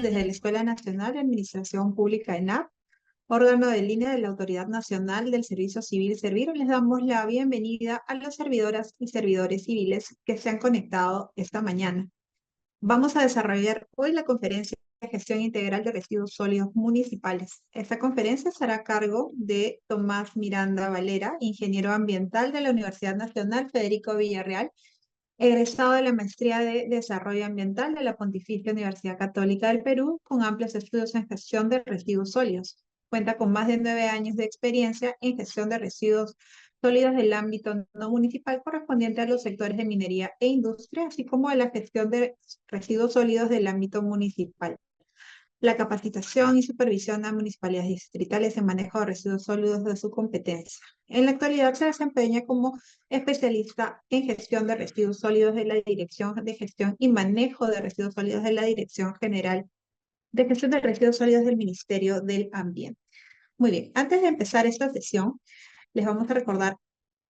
desde la Escuela Nacional de Administración Pública ENAP, órgano de línea de la Autoridad Nacional del Servicio Civil Servir. Les damos la bienvenida a las servidoras y servidores civiles que se han conectado esta mañana. Vamos a desarrollar hoy la conferencia de gestión integral de residuos sólidos municipales. Esta conferencia estará a cargo de Tomás Miranda Valera, ingeniero ambiental de la Universidad Nacional Federico Villarreal, egresado de la Maestría de Desarrollo Ambiental de la Pontificia Universidad Católica del Perú, con amplios estudios en gestión de residuos sólidos. Cuenta con más de 9 años de experiencia en gestión de residuos sólidos del ámbito no municipal correspondiente a los sectores de minería e industria, así como de la gestión de residuos sólidos del ámbito municipal. La capacitación y supervisión a municipalidades distritales en manejo de residuos sólidos de su competencia. En la actualidad se desempeña como especialista en gestión de residuos sólidos de la Dirección de Gestión y Manejo de Residuos Sólidos de la Dirección General de Gestión de Residuos Sólidos del Ministerio del Ambiente. Muy bien, antes de empezar esta sesión, les vamos a recordar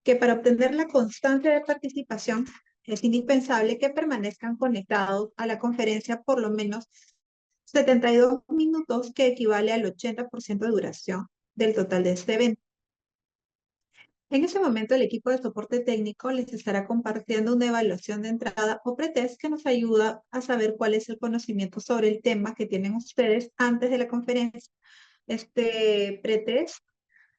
que para obtener la constancia de participación es indispensable que permanezcan conectados a la conferencia por lo menos 72 minutos, que equivale al 80% de duración del total de este evento. En ese momento, el equipo de soporte técnico les estará compartiendo una evaluación de entrada o pretest que nos ayuda a saber cuál es el conocimiento sobre el tema que tienen ustedes antes de la conferencia. Este pretest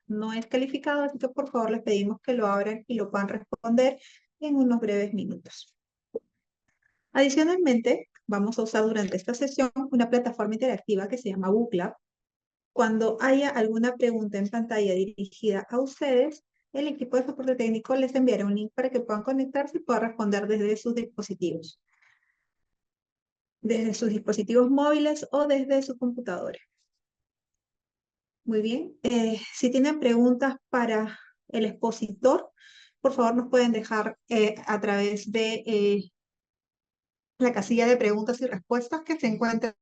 no es calificado, así que por favor les pedimos que lo abran y lo puedan responder en unos breves minutos. Adicionalmente, vamos a usar durante esta sesión una plataforma interactiva que se llama BookLab. Cuando haya alguna pregunta en pantalla dirigida a ustedes, el equipo de soporte técnico les enviará un link para que puedan conectarse y puedan responder desde sus dispositivos. Desde sus dispositivos móviles o desde su computadora. Muy bien. Si tienen preguntas para el expositor, por favor nos pueden dejar a través de la casilla de preguntas y respuestas que se encuentra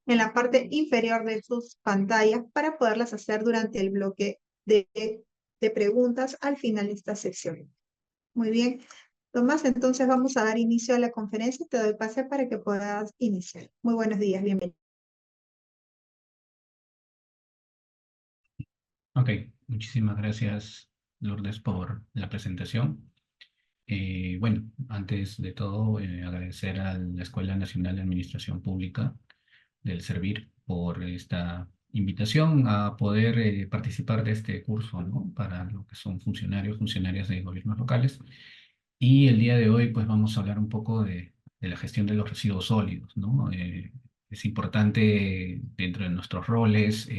en la parte inferior de sus pantallas para poderlas hacer durante el bloque de preguntas al final de esta sección. Muy bien. Tomás, entonces vamos a dar inicio a la conferencia. Te doy pase para que puedas iniciar. Muy buenos días, bienvenido. Ok, muchísimas gracias, Lourdes, por la presentación. Bueno, antes de todo, agradecer a la Escuela Nacional de Administración Pública del Servir por esta invitación a poder participar de este curso, ¿no? Para lo que son funcionarias de gobiernos locales. Y el día de hoy, pues vamos a hablar un poco de la gestión de los residuos sólidos, ¿no? Es importante dentro de nuestros roles,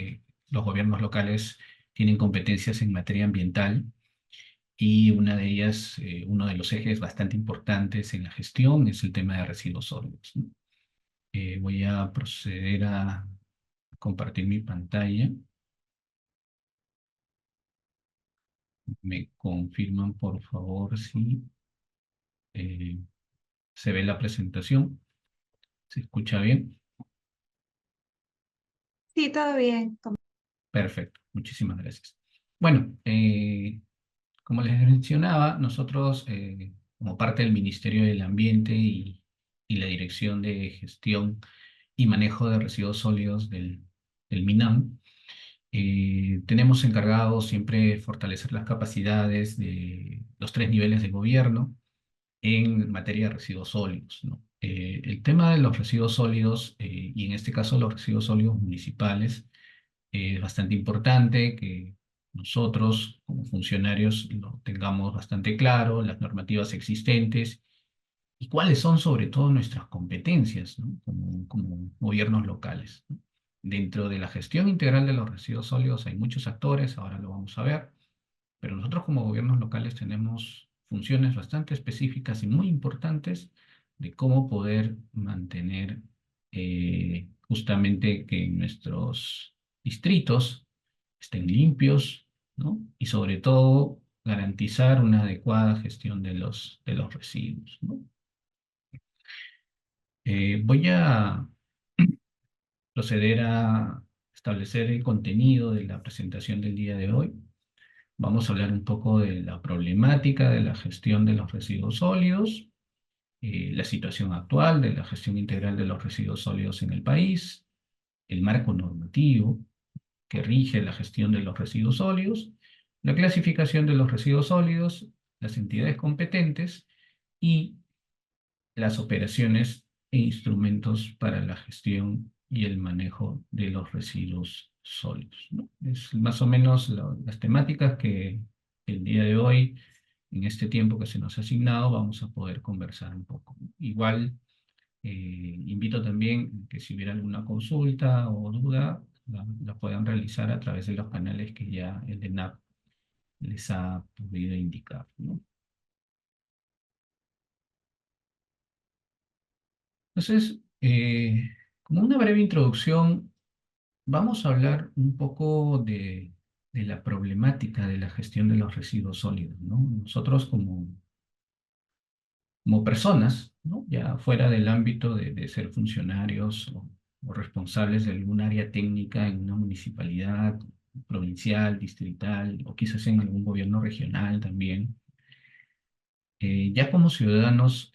los gobiernos locales tienen competencias en materia ambiental y una de ellas, uno de los ejes bastante importantes en la gestión es el tema de residuos sólidos, ¿no? Voy a proceder a compartir mi pantalla. Me confirman, por favor, si se ve la presentación. ¿Se escucha bien? Sí, todo bien. Perfecto, muchísimas gracias. Bueno, como les mencionaba, nosotros, como parte del Ministerio del Ambiente y la Dirección de Gestión y Manejo de Residuos Sólidos del MINAM, tenemos encargado siempre fortalecer las capacidades de los 3 niveles de gobierno en materia de residuos sólidos, ¿no? El tema de los residuos sólidos, y en este caso los residuos sólidos municipales, es bastante importante que nosotros como funcionarios lo tengamos bastante claro, las normativas existentes y cuáles son sobre todo nuestras competencias, ¿no? Como gobiernos locales, ¿no? Dentro de la gestión integral de los residuos sólidos hay muchos actores, ahora lo vamos a ver, pero nosotros como gobiernos locales tenemos funciones bastante específicas y muy importantes de cómo poder mantener justamente que nuestros distritos estén limpios, ¿no? Y sobre todo garantizar una adecuada gestión de los residuos, ¿no? Voy a proceder a establecer el contenido de la presentación del día de hoy. Vamos a hablar un poco de la problemática de la gestión de los residuos sólidos, la situación actual de la gestión integral de los residuos sólidos en el país, el marco normativo que rige la gestión de los residuos sólidos, la clasificación de los residuos sólidos, las entidades competentes y las operaciones e instrumentos para la gestión y el manejo de los residuos sólidos, ¿no? Es más o menos las temáticas que el día de hoy, en este tiempo que se nos ha asignado, vamos a poder conversar un poco. Igual, invito también que si hubiera alguna consulta o duda, la puedan realizar a través de los canales que ya el ENAP les ha podido indicar, ¿no? Entonces, como una breve introducción, vamos a hablar un poco de la problemática de la gestión de los residuos sólidos, ¿no? Nosotros como personas, ¿no? Ya fuera del ámbito de ser funcionarios o responsables de algún área técnica en una municipalidad provincial, distrital o quizás en algún gobierno regional también, ya como ciudadanos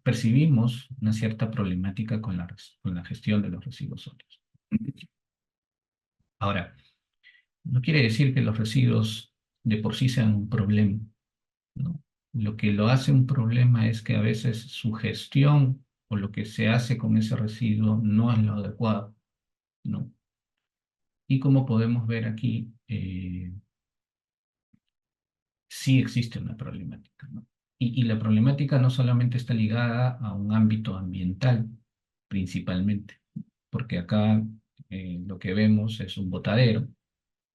percibimos una cierta problemática con la gestión de los residuos sólidos. Ahora, no quiere decir que los residuos de por sí sean un problema, ¿no? Lo que lo hace un problema es que a veces su gestión o lo que se hace con ese residuo no es lo adecuado, ¿no? Y como podemos ver aquí, sí existe una problemática, ¿no? Y la problemática no solamente está ligada a un ámbito ambiental, principalmente, porque acá lo que vemos es un botadero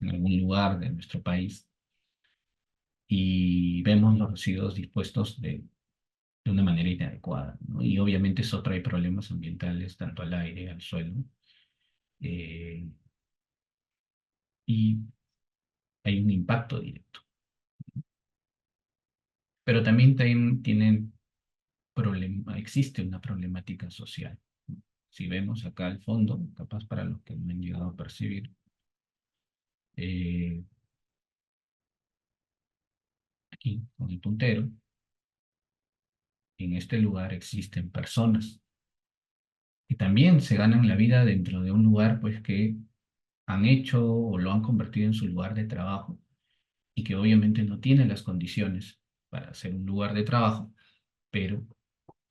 en algún lugar de nuestro país y vemos los residuos dispuestos de una manera inadecuada, ¿no? Y obviamente eso trae problemas ambientales tanto al aire, al suelo, eh, y hay un impacto directo. Pero también tienen existe una problemática social. Si vemos acá al fondo, capaz para los que no han llegado a percibir, eh, aquí con el puntero, en este lugar existen personas que también se ganan la vida dentro de un lugar pues que han hecho o lo han convertido en su lugar de trabajo y que obviamente no tiene las condiciones para ser un lugar de trabajo, pero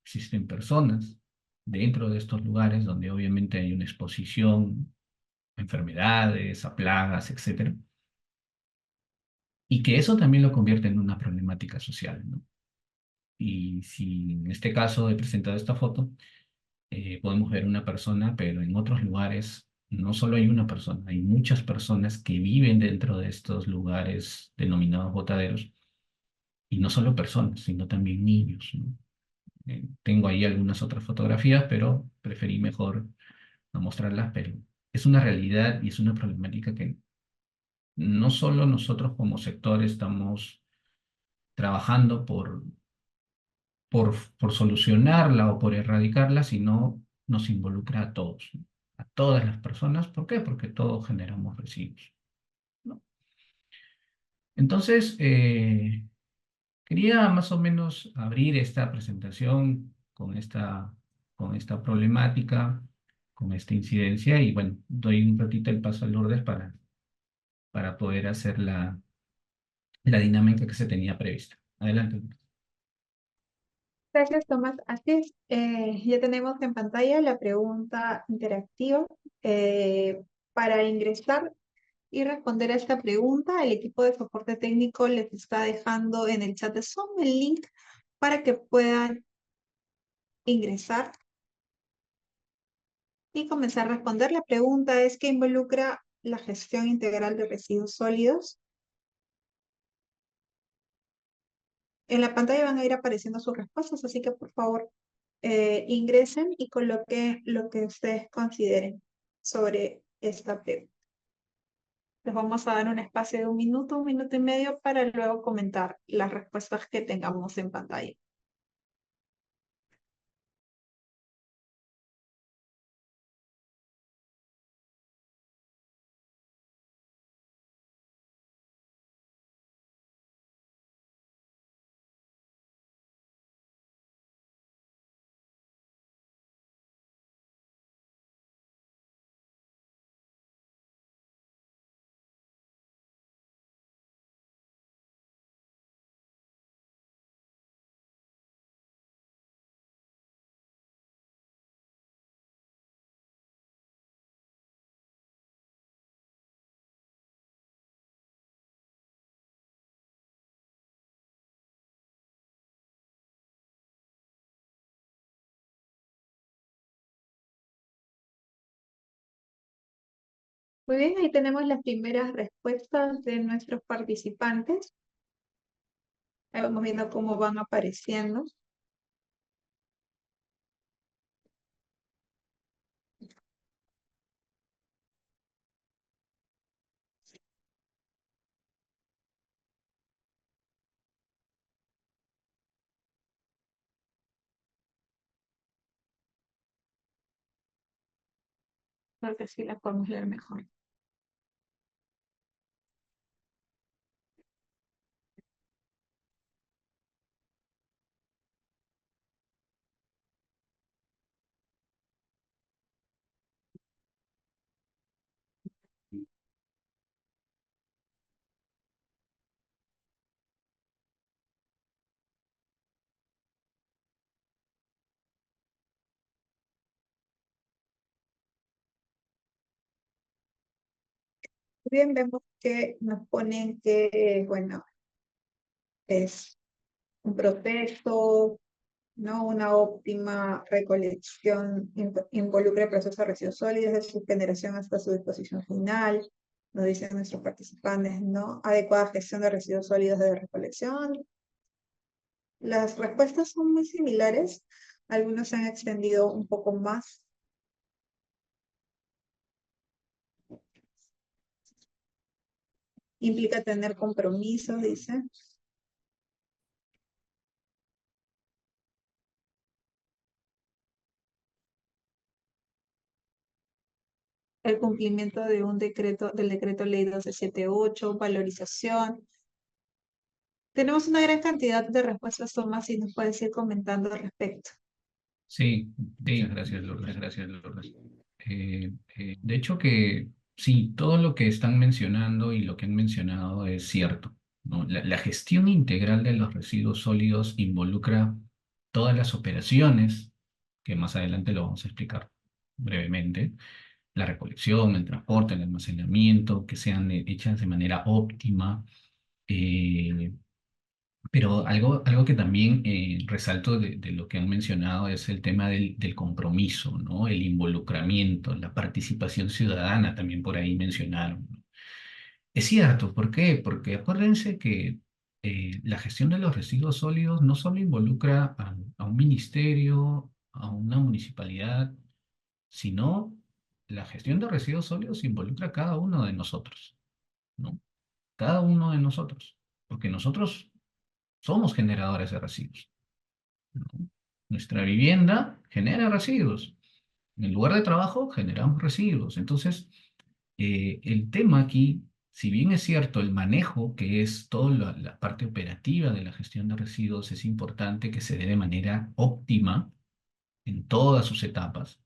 existen personas dentro de estos lugares donde obviamente hay una exposición a enfermedades, a plagas, etcétera, y que eso también lo convierte en una problemática social, ¿no? Y si en este caso he presentado esta foto, podemos ver una persona, pero en otros lugares no solo hay una persona, hay muchas personas que viven dentro de estos lugares denominados botaderos, y no solo personas, sino también niños, ¿no? Tengo ahí algunas otras fotografías, pero preferí mejor no mostrarlas, pero es una realidad y es una problemática que no solo nosotros como sector estamos trabajando por solucionarla o por erradicarla, sino nos involucra a todos, ¿no? A todas las personas. ¿Por qué? Porque todos generamos residuos, ¿no? Entonces, quería más o menos abrir esta presentación con esta problemática, con esta incidencia, y bueno, doy un ratito el paso a Lourdes para poder hacer la dinámica que se tenía prevista. Adelante, Lourdes. Gracias, Tomás. Así es, ya tenemos en pantalla la pregunta interactiva. Para ingresar y responder a esta pregunta, el equipo de soporte técnico les está dejando en el chat de Zoom el link para que puedan ingresar y comenzar a responder. La pregunta es: ¿qué involucra la gestión integral de residuos sólidos? En la pantalla van a ir apareciendo sus respuestas, así que por favor ingresen y coloquen lo que ustedes consideren sobre esta pregunta. Les vamos a dar un espacio de un minuto y medio para luego comentar las respuestas que tengamos en pantalla. Muy bien, ahí tenemos las primeras respuestas de nuestros participantes. Ahí vamos viendo cómo van apareciendo. Creo que sí las podemos leer mejor. Bien, vemos que nos ponen que, bueno, es un proceso, ¿no? Una óptima recolección involucra el proceso de residuos sólidos desde su generación hasta su disposición final, nos dicen nuestros participantes, ¿no? Adecuada gestión de residuos sólidos de recolección. Las respuestas son muy similares, algunos se han extendido un poco más. Implica tener compromiso, dice. El cumplimiento de un decreto, del decreto ley 1278, valorización. Tenemos una gran cantidad de respuestas, Tomás, y nos puedes ir comentando al respecto. Sí, muchas gracias, Lourdes. De hecho que sí, todo lo que están mencionando y lo que han mencionado es cierto, ¿no? La gestión integral de los residuos sólidos involucra todas las operaciones, que más adelante lo vamos a explicar brevemente, la recolección, el transporte, el almacenamiento, que sean hechas de manera óptima. eh, pero algo que también resalto de lo que han mencionado es el tema del compromiso, ¿no? El involucramiento, la participación ciudadana, también por ahí mencionaron, ¿no? Es cierto, ¿por qué? Porque acuérdense que la gestión de los residuos sólidos no solo involucra a un ministerio, a una municipalidad, sino la gestión de residuos sólidos involucra a cada uno de nosotros, ¿no? Cada uno de nosotros, porque nosotros somos generadores de residuos, ¿no? Nuestra vivienda genera residuos. En el lugar de trabajo generamos residuos. Entonces, el tema aquí, si bien es cierto, el manejo, que es toda la parte operativa de la gestión de residuos, es importante que se dé de manera óptima en todas sus etapas.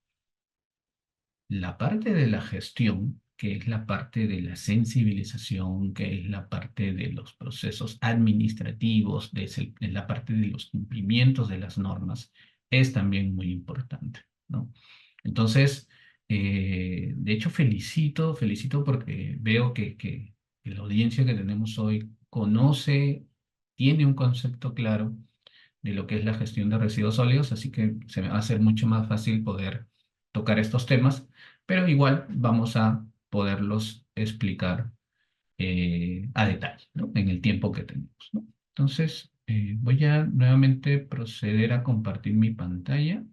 La parte de la gestión, que es la parte de la sensibilización, que es la parte de los procesos administrativos, es la parte de los cumplimientos de las normas, es también muy importante, ¿no? Entonces, de hecho, felicito porque veo que la audiencia que tenemos hoy conoce, tiene un concepto claro de lo que es la gestión de residuos sólidos, así que se me va a hacer mucho más fácil poder tocar estos temas, pero igual vamos a poderlos explicar a detalle, ¿no? En el tiempo que tenemos, ¿no? Entonces, voy a nuevamente proceder a compartir mi pantalla.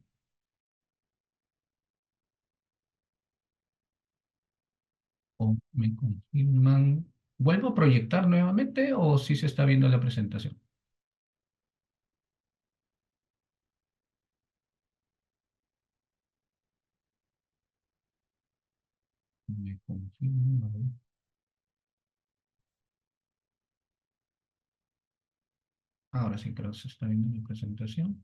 O me confirman. ¿Vuelvo a proyectar nuevamente o si se está viendo la presentación? Me confirman. A ver. Ahora sí creo que se está viendo mi presentación.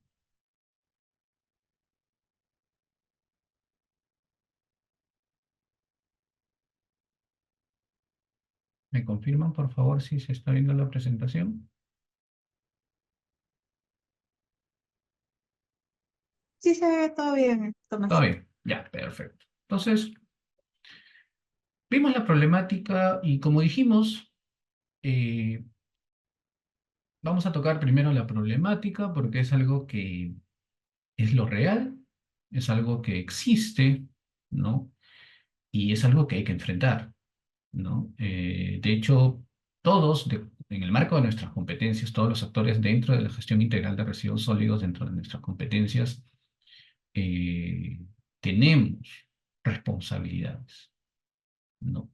¿Me confirman, por favor, si se está viendo la presentación? Sí se ve todo bien, Todo Tomás. bien, ya, perfecto. Entonces, vimos la problemática y como dijimos, eh, vamos a tocar primero la problemática porque es algo que es lo real, es algo que existe, ¿no? Y es algo que hay que enfrentar. ¿no? De hecho, en el marco de nuestras competencias, todos los actores dentro de la gestión integral de residuos sólidos, dentro de nuestras competencias, eh, tenemos responsabilidades, ¿no?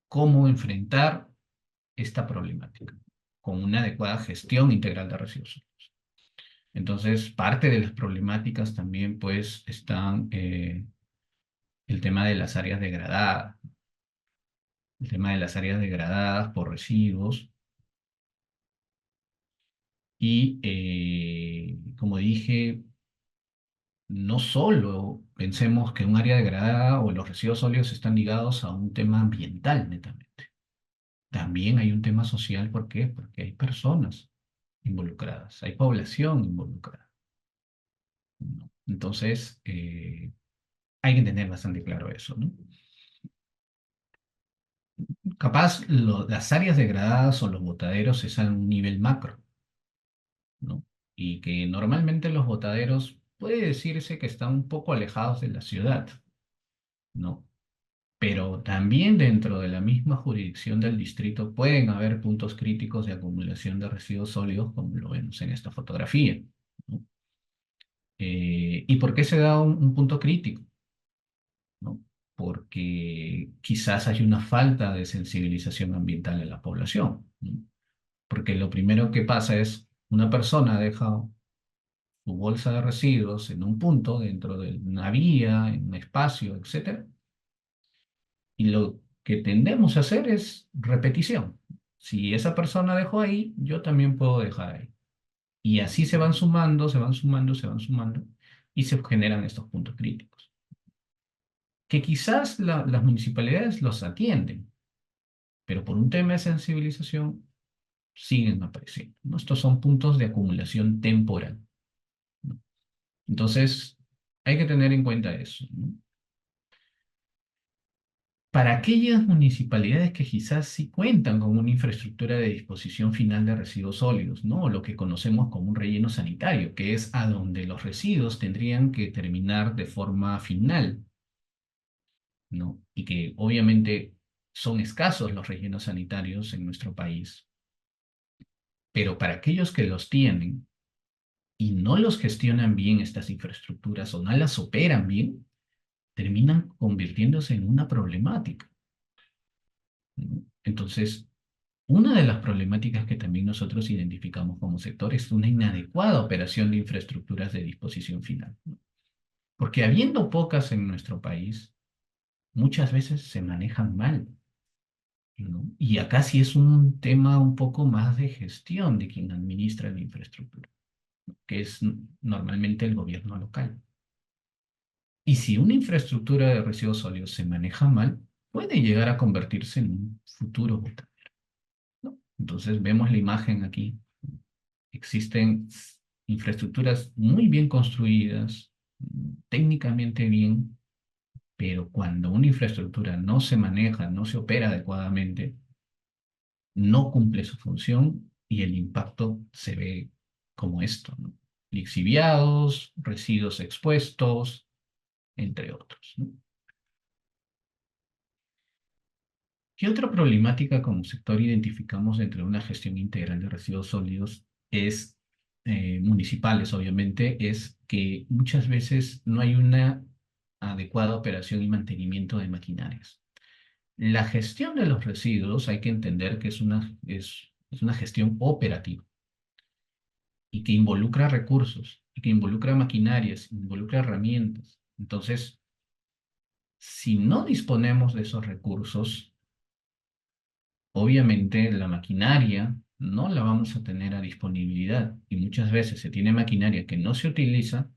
¿Cómo enfrentar esta problemática? Con una adecuada gestión integral de residuos sólidos. Entonces, parte de las problemáticas también, pues, están el tema de las áreas degradadas, el tema de las áreas degradadas por residuos y, como dije, no solo pensemos que un área degradada o los residuos sólidos están ligados a un tema ambiental netamente. También hay un tema social, ¿por qué? Porque hay personas involucradas, hay población involucrada, ¿no? Entonces, hay que tener bastante claro eso, ¿no? Capaz las áreas degradadas o los botaderos es a un nivel macro, ¿no? Y que normalmente los botaderos puede decirse que están un poco alejados de la ciudad, ¿no? Pero también dentro de la misma jurisdicción del distrito pueden haber puntos críticos de acumulación de residuos sólidos, como lo vemos en esta fotografía, ¿no? ¿Y por qué se da un punto crítico? ¿No? Porque quizás hay una falta de sensibilización ambiental en la población, ¿no? Porque lo primero que pasa es una persona deja su bolsa de residuos en un punto dentro de una vía, en un espacio, etcétera, y lo que tendemos a hacer es repetición. Si esa persona dejó ahí, yo también puedo dejar ahí. Y así se van sumando, se van sumando, se van sumando, y se generan estos puntos críticos. Que quizás las municipalidades los atienden, pero por un tema de sensibilización siguen apareciendo, ¿no? Estos son puntos de acumulación temporal, ¿no? Entonces, hay que tener en cuenta eso, ¿no? Para aquellas municipalidades que quizás sí cuentan con una infraestructura de disposición final de residuos sólidos, ¿no? O lo que conocemos como un relleno sanitario, que es a donde los residuos tendrían que terminar de forma final, ¿no? Y que obviamente son escasos los rellenos sanitarios en nuestro país, pero para aquellos que los tienen y no los gestionan bien estas infraestructuras o no las operan bien, terminan convirtiéndose en una problemática, ¿no? Entonces, una de las problemáticas que también nosotros identificamos como sector es una inadecuada operación de infraestructuras de disposición final, ¿no? Porque habiendo pocas en nuestro país, muchas veces se manejan mal, ¿no? Y acá sí es un tema un poco más de gestión de quien administra la infraestructura, ¿no? Que es normalmente el gobierno local. Y si una infraestructura de residuos sólidos se maneja mal, puede llegar a convertirse en un futuro botadero, ¿no? Entonces vemos la imagen aquí. Existen infraestructuras muy bien construidas, técnicamente bien, pero cuando una infraestructura no se maneja, no se opera adecuadamente, no cumple su función y el impacto se ve como esto, ¿no? Lixiviados, residuos expuestos, entre otros, ¿no? ¿Qué otra problemática como sector identificamos dentro de una gestión integral de residuos sólidos es municipales, obviamente, es que muchas veces no hay una adecuada operación y mantenimiento de maquinarias? La gestión de los residuos hay que entender que es una gestión operativa y que involucra recursos, y que involucra maquinarias, involucra herramientas. Entonces, si no disponemos de esos recursos, obviamente la maquinaria no la vamos a tener a disponibilidad y muchas veces se tiene maquinaria que no se utiliza,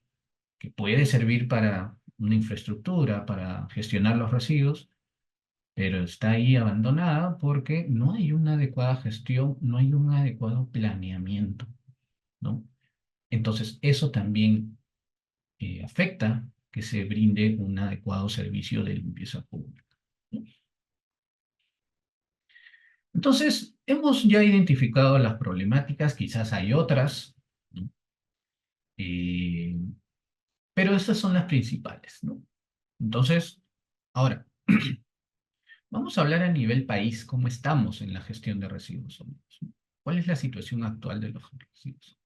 que puede servir para una infraestructura, para gestionar los residuos, pero está ahí abandonada porque no hay una adecuada gestión, no hay un adecuado planeamiento, ¿no? Entonces, eso también afecta que se brinde un adecuado servicio de limpieza pública, ¿no? Entonces, hemos ya identificado las problemáticas, quizás hay otras, ¿no? Eh, pero estas son las principales, ¿no? Entonces, ahora, Vamos a hablar a nivel país, cómo estamos en la gestión de residuos sólidos. ¿Cuál es la situación actual de los residuos?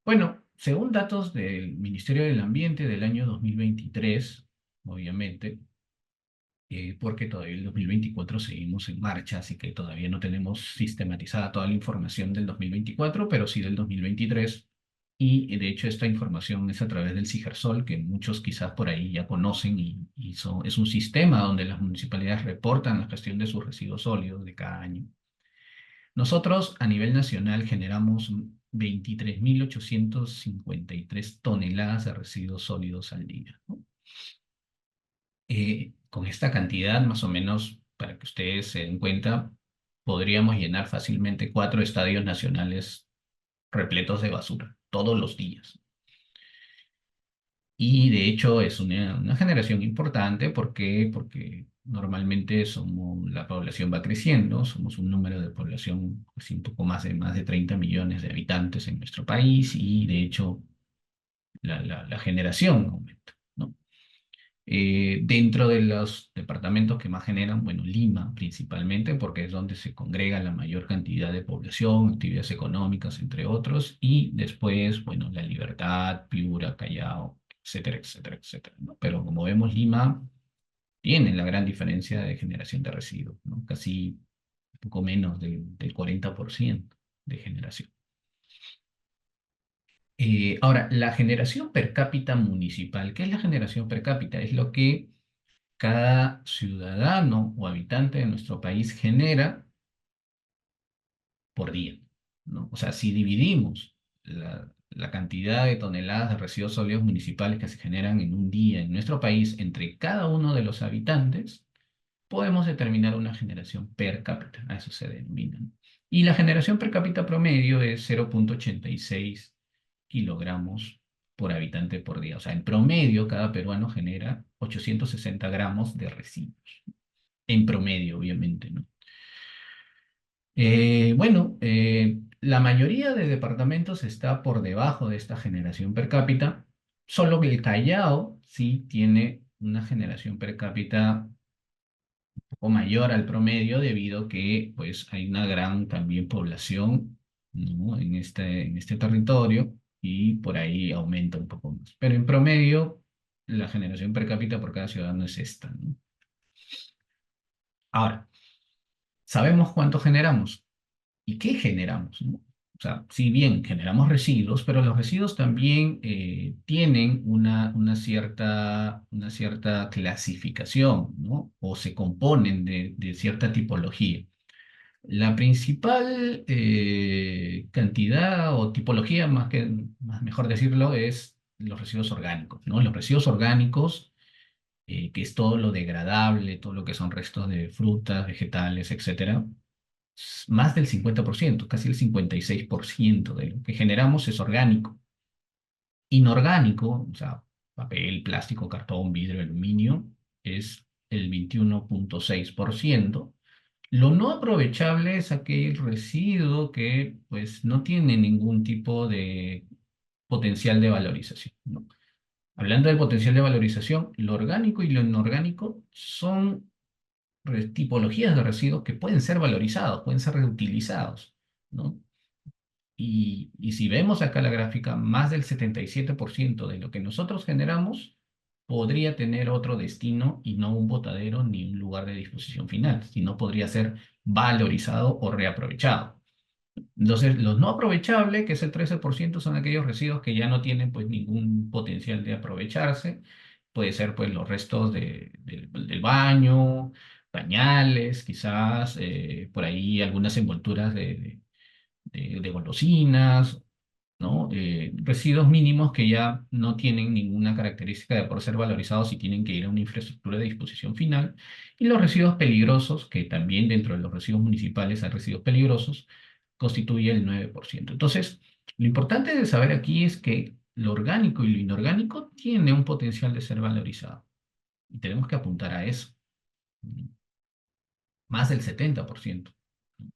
Bueno, según datos del Ministerio del Ambiente del año 2023, obviamente, porque todavía el 2024 seguimos en marcha, así que todavía no tenemos sistematizada toda la información del 2024, pero sí del 2023. Y de hecho esta información es a través del CIGERSOL, que muchos quizás por ahí ya conocen es un sistema donde las municipalidades reportan la gestión de sus residuos sólidos de cada año. Nosotros a nivel nacional generamos 23.853 toneladas de residuos sólidos al día, ¿no? Con esta cantidad, más o menos, para que ustedes se den cuenta, podríamos llenar fácilmente 4 estadios nacionales repletos de basura todos los días. Y de hecho es una generación importante. ¿Por qué? Porque normalmente la población va creciendo, somos un número de población, pues, un poco más de 30 millones de habitantes en nuestro país y de hecho la generación aumenta, ¿no? Dentro de los departamentos que más generan, bueno, Lima principalmente, porque es donde se congrega la mayor cantidad de población, actividades económicas, entre otros, y después, bueno, La Libertad, Piura, Callao, etcétera, etcétera, etcétera, ¿no? Pero como vemos, Lima tiene la gran diferencia de generación de residuos, ¿no? Casi un poco menos del 40% de generación. Ahora, la generación per cápita municipal, ¿qué es la generación per cápita? Es lo que cada ciudadano o habitante de nuestro país genera por día, ¿no? O sea, si dividimos la cantidad de toneladas de residuos sólidos municipales que se generan en un día en nuestro país entre cada uno de los habitantes, podemos determinar una generación per cápita, a eso se denomina, ¿no? Y la generación per cápita promedio es 0,86 kilogramos por habitante por día. O sea, en promedio, cada peruano genera 860 gramos de residuos. En promedio, obviamente, ¿no? Bueno, la mayoría de departamentos está por debajo de esta generación per cápita, solo que el Callao sí tiene una generación per cápita un poco mayor al promedio debido a que pues, hay una gran también población, ¿no? en este territorio y por ahí aumenta un poco más. Pero en promedio, la generación per cápita por cada ciudadano es esta, ¿no? Ahora, ¿sabemos cuánto generamos? ¿Y qué generamos, no? O sea, si bien generamos residuos, pero los residuos también tienen una cierta clasificación, ¿no? O se componen de cierta tipología. La principal cantidad o tipología, mejor decirlo, es los residuos orgánicos, ¿no? Los residuos orgánicos, que es todo lo degradable, todo lo que son restos de frutas, vegetales, etcétera, más del 50%, casi el 56% de lo que generamos es orgánico. Inorgánico, o sea, papel, plástico, cartón, vidrio, aluminio, es el 21,6%. Lo no aprovechable es aquel residuo que pues no tiene ningún tipo de potencial de valorización, ¿no? Hablando del potencial de valorización, lo orgánico y lo inorgánico son tipologías de residuos que pueden ser valorizados, pueden ser reutilizados, ¿no? Y si vemos acá la gráfica, más del 77% de lo que nosotros generamos podría tener otro destino y no un botadero ni un lugar de disposición final, sino podría ser valorizado o reaprovechado. Entonces, los no aprovechables, que es el 13%, son aquellos residuos que ya no tienen pues ningún potencial de aprovecharse. Puede ser pues los restos del baño, pañales, quizás por ahí algunas envolturas de golosinas, ¿no? Residuos mínimos que ya no tienen ninguna característica de por ser valorizados y tienen que ir a una infraestructura de disposición final. Y los residuos peligrosos, que también dentro de los residuos municipales hay residuos peligrosos, constituye el 9%. Entonces, lo importante de saber aquí es que lo orgánico y lo inorgánico tiene un potencial de ser valorizado. Y tenemos que apuntar a eso, más del 70%.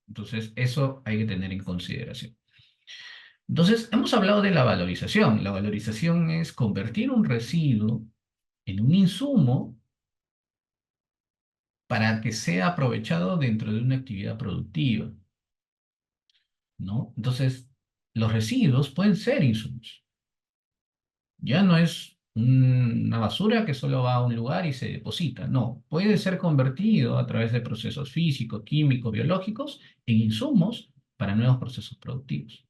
Entonces, eso hay que tener en consideración. Entonces, hemos hablado de la valorización. La valorización es convertir un residuo en un insumo para que sea aprovechado dentro de una actividad productiva, ¿no? Entonces, los residuos pueden ser insumos. Ya no es una basura que solo va a un lugar y se deposita. No, puede ser convertido a través de procesos físicos, químicos, biológicos en insumos para nuevos procesos productivos.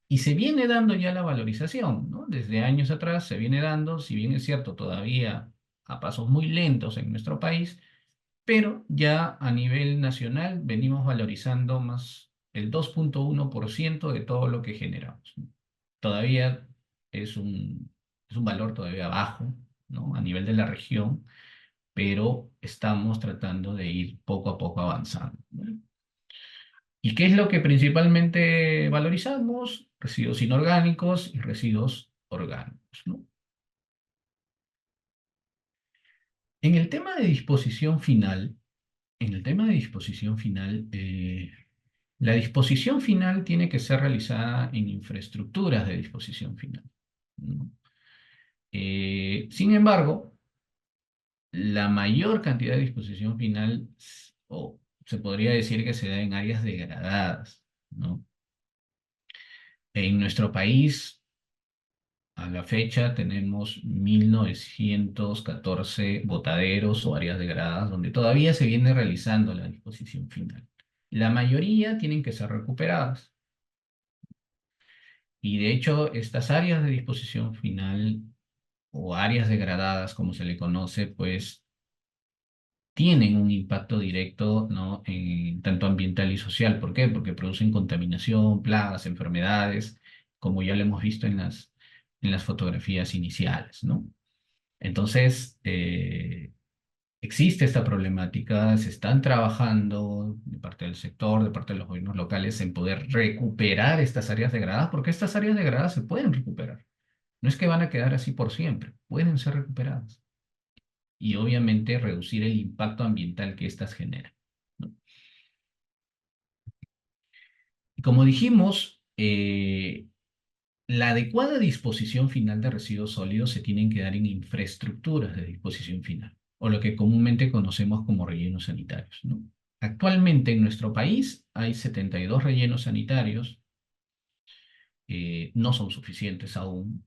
Y se viene dando ya la valorización, ¿no? Desde años atrás se viene dando, si bien es cierto, todavía a pasos muy lentos en nuestro país, pero ya a nivel nacional venimos valorizando más el 2,1% de todo lo que generamos, ¿no? Todavía es un valor todavía bajo, ¿no? A nivel de la región, pero estamos tratando de ir poco a poco avanzando, ¿no? ¿Y qué es lo que principalmente valorizamos? Residuos inorgánicos y residuos orgánicos, ¿no? En el tema de disposición final, en el tema de disposición final, la disposición final tiene que ser realizada en infraestructuras de disposición final, ¿no? Sin embargo, la mayor cantidad de disposición final, o se podría decir que se da en áreas degradadas, ¿no? En nuestro país, a la fecha, tenemos 1914 botaderos o áreas degradadas donde todavía se viene realizando la disposición final. La mayoría tienen que ser recuperadas. Y de hecho, estas áreas de disposición final o áreas degradadas, como se le conoce, pues tienen un impacto directo, ¿no? Tanto ambiental y social. ¿Por qué? Porque producen contaminación, plagas, enfermedades, como ya lo hemos visto en las fotografías iniciales, ¿no? Entonces, existe esta problemática, se están trabajando de parte del sector, de parte de los gobiernos locales en poder recuperar estas áreas degradadas, porque estas áreas degradadas se pueden recuperar. No es que van a quedar así por siempre, pueden ser recuperadas y obviamente reducir el impacto ambiental que éstas generan, ¿no? Y como dijimos, la adecuada disposición final de residuos sólidos se tienen que dar en infraestructuras de disposición final, o lo que comúnmente conocemos como rellenos sanitarios, ¿no? Actualmente en nuestro país hay 72 rellenos sanitarios, no son suficientes aún,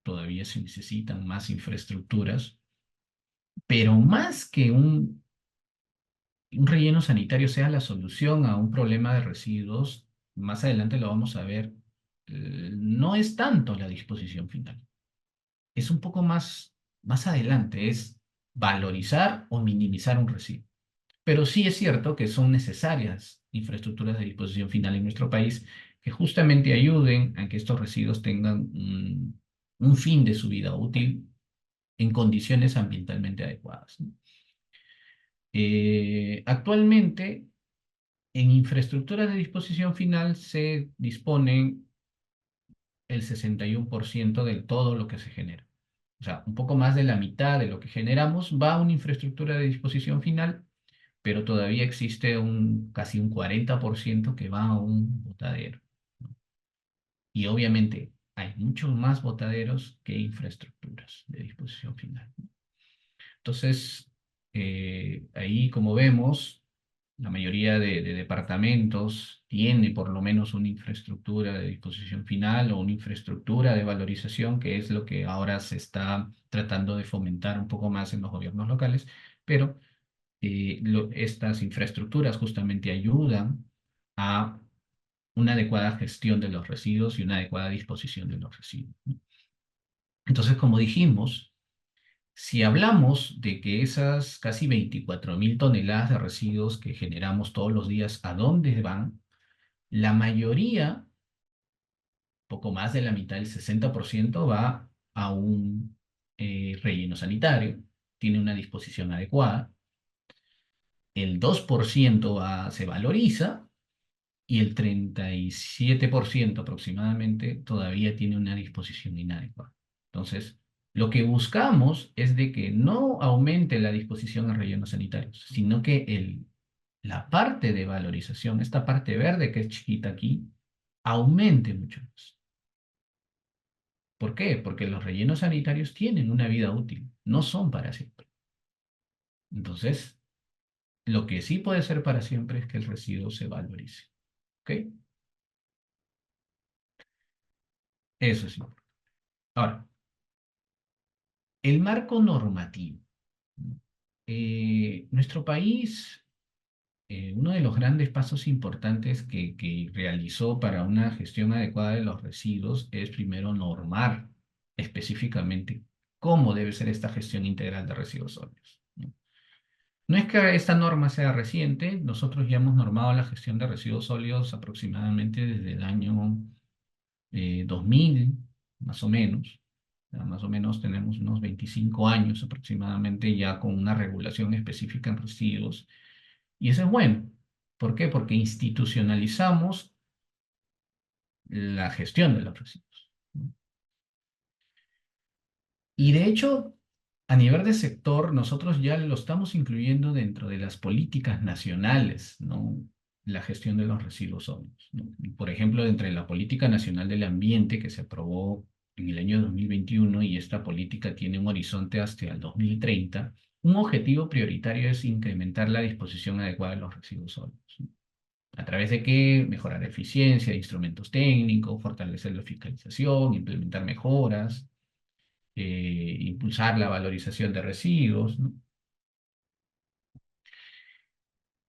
todavía se necesitan más infraestructuras, pero más que un relleno sanitario sea la solución a un problema de residuos, más adelante lo vamos a ver, no es tanto la disposición final, es un poco más adelante, es valorizar o minimizar un residuo. Pero sí es cierto que son necesarias infraestructuras de disposición final en nuestro país que justamente ayuden a que estos residuos tengan un fin de su vida útil en condiciones ambientalmente adecuadas, ¿no? Actualmente, en infraestructuras de disposición final se disponen el 61% de todo lo que se genera. O sea, un poco más de la mitad de lo que generamos va a una infraestructura de disposición final, pero todavía existe casi un 40% que va a un botadero, ¿no? Y obviamente hay muchos más botaderos que infraestructuras de disposición final. Entonces, ahí como vemos, la mayoría de departamentos tiene por lo menos una infraestructura de disposición final o una infraestructura de valorización, que es lo que ahora se está tratando de fomentar un poco más en los gobiernos locales, pero estas infraestructuras justamente ayudan a una adecuada gestión de los residuos y una adecuada disposición de los residuos, ¿no? Entonces, como dijimos, si hablamos de que esas casi 24.000 toneladas de residuos que generamos todos los días, ¿a dónde van? La mayoría, poco más de la mitad, el 60%, va a un relleno sanitario, tiene una disposición adecuada, el 2% se valoriza y el 37% aproximadamente todavía tiene una disposición inadecuada. Entonces, lo que buscamos es de que no aumente la disposición en rellenos sanitarios, sino que la parte de valorización, esta parte verde que es chiquita aquí, aumente mucho más. ¿Por qué? Porque los rellenos sanitarios tienen una vida útil, no son para siempre. Entonces, Lo que sí puede ser para siempre es que el residuo se valorice. ¿Ok? Eso sí. Ahora, el marco normativo. Nuestro país, uno de los grandes pasos importantes que realizó para una gestión adecuada de los residuos es primero normar específicamente cómo debe ser esta gestión integral de residuos sólidos, ¿no? No es que esta norma sea reciente, nosotros ya hemos normado la gestión de residuos sólidos aproximadamente desde el año 2000, más o menos. Más o menos tenemos unos 25 años aproximadamente ya con una regulación específica en residuos. Y eso es bueno. ¿Por qué? Porque institucionalizamos la gestión de los residuos, ¿no? Y de hecho, a nivel de sector, nosotros ya lo estamos incluyendo dentro de las políticas nacionales, ¿no? La gestión de los residuos sólidos, ¿no? Por ejemplo, entre la Política Nacional del Ambiente que se aprobó en el año 2021 y esta política tiene un horizonte hasta el 2030, un objetivo prioritario es incrementar la disposición adecuada de los residuos sólidos, ¿no? ¿A través de qué? Mejorar la eficiencia de instrumentos técnicos, fortalecer la fiscalización, implementar mejoras, impulsar la valorización de residuos, ¿no?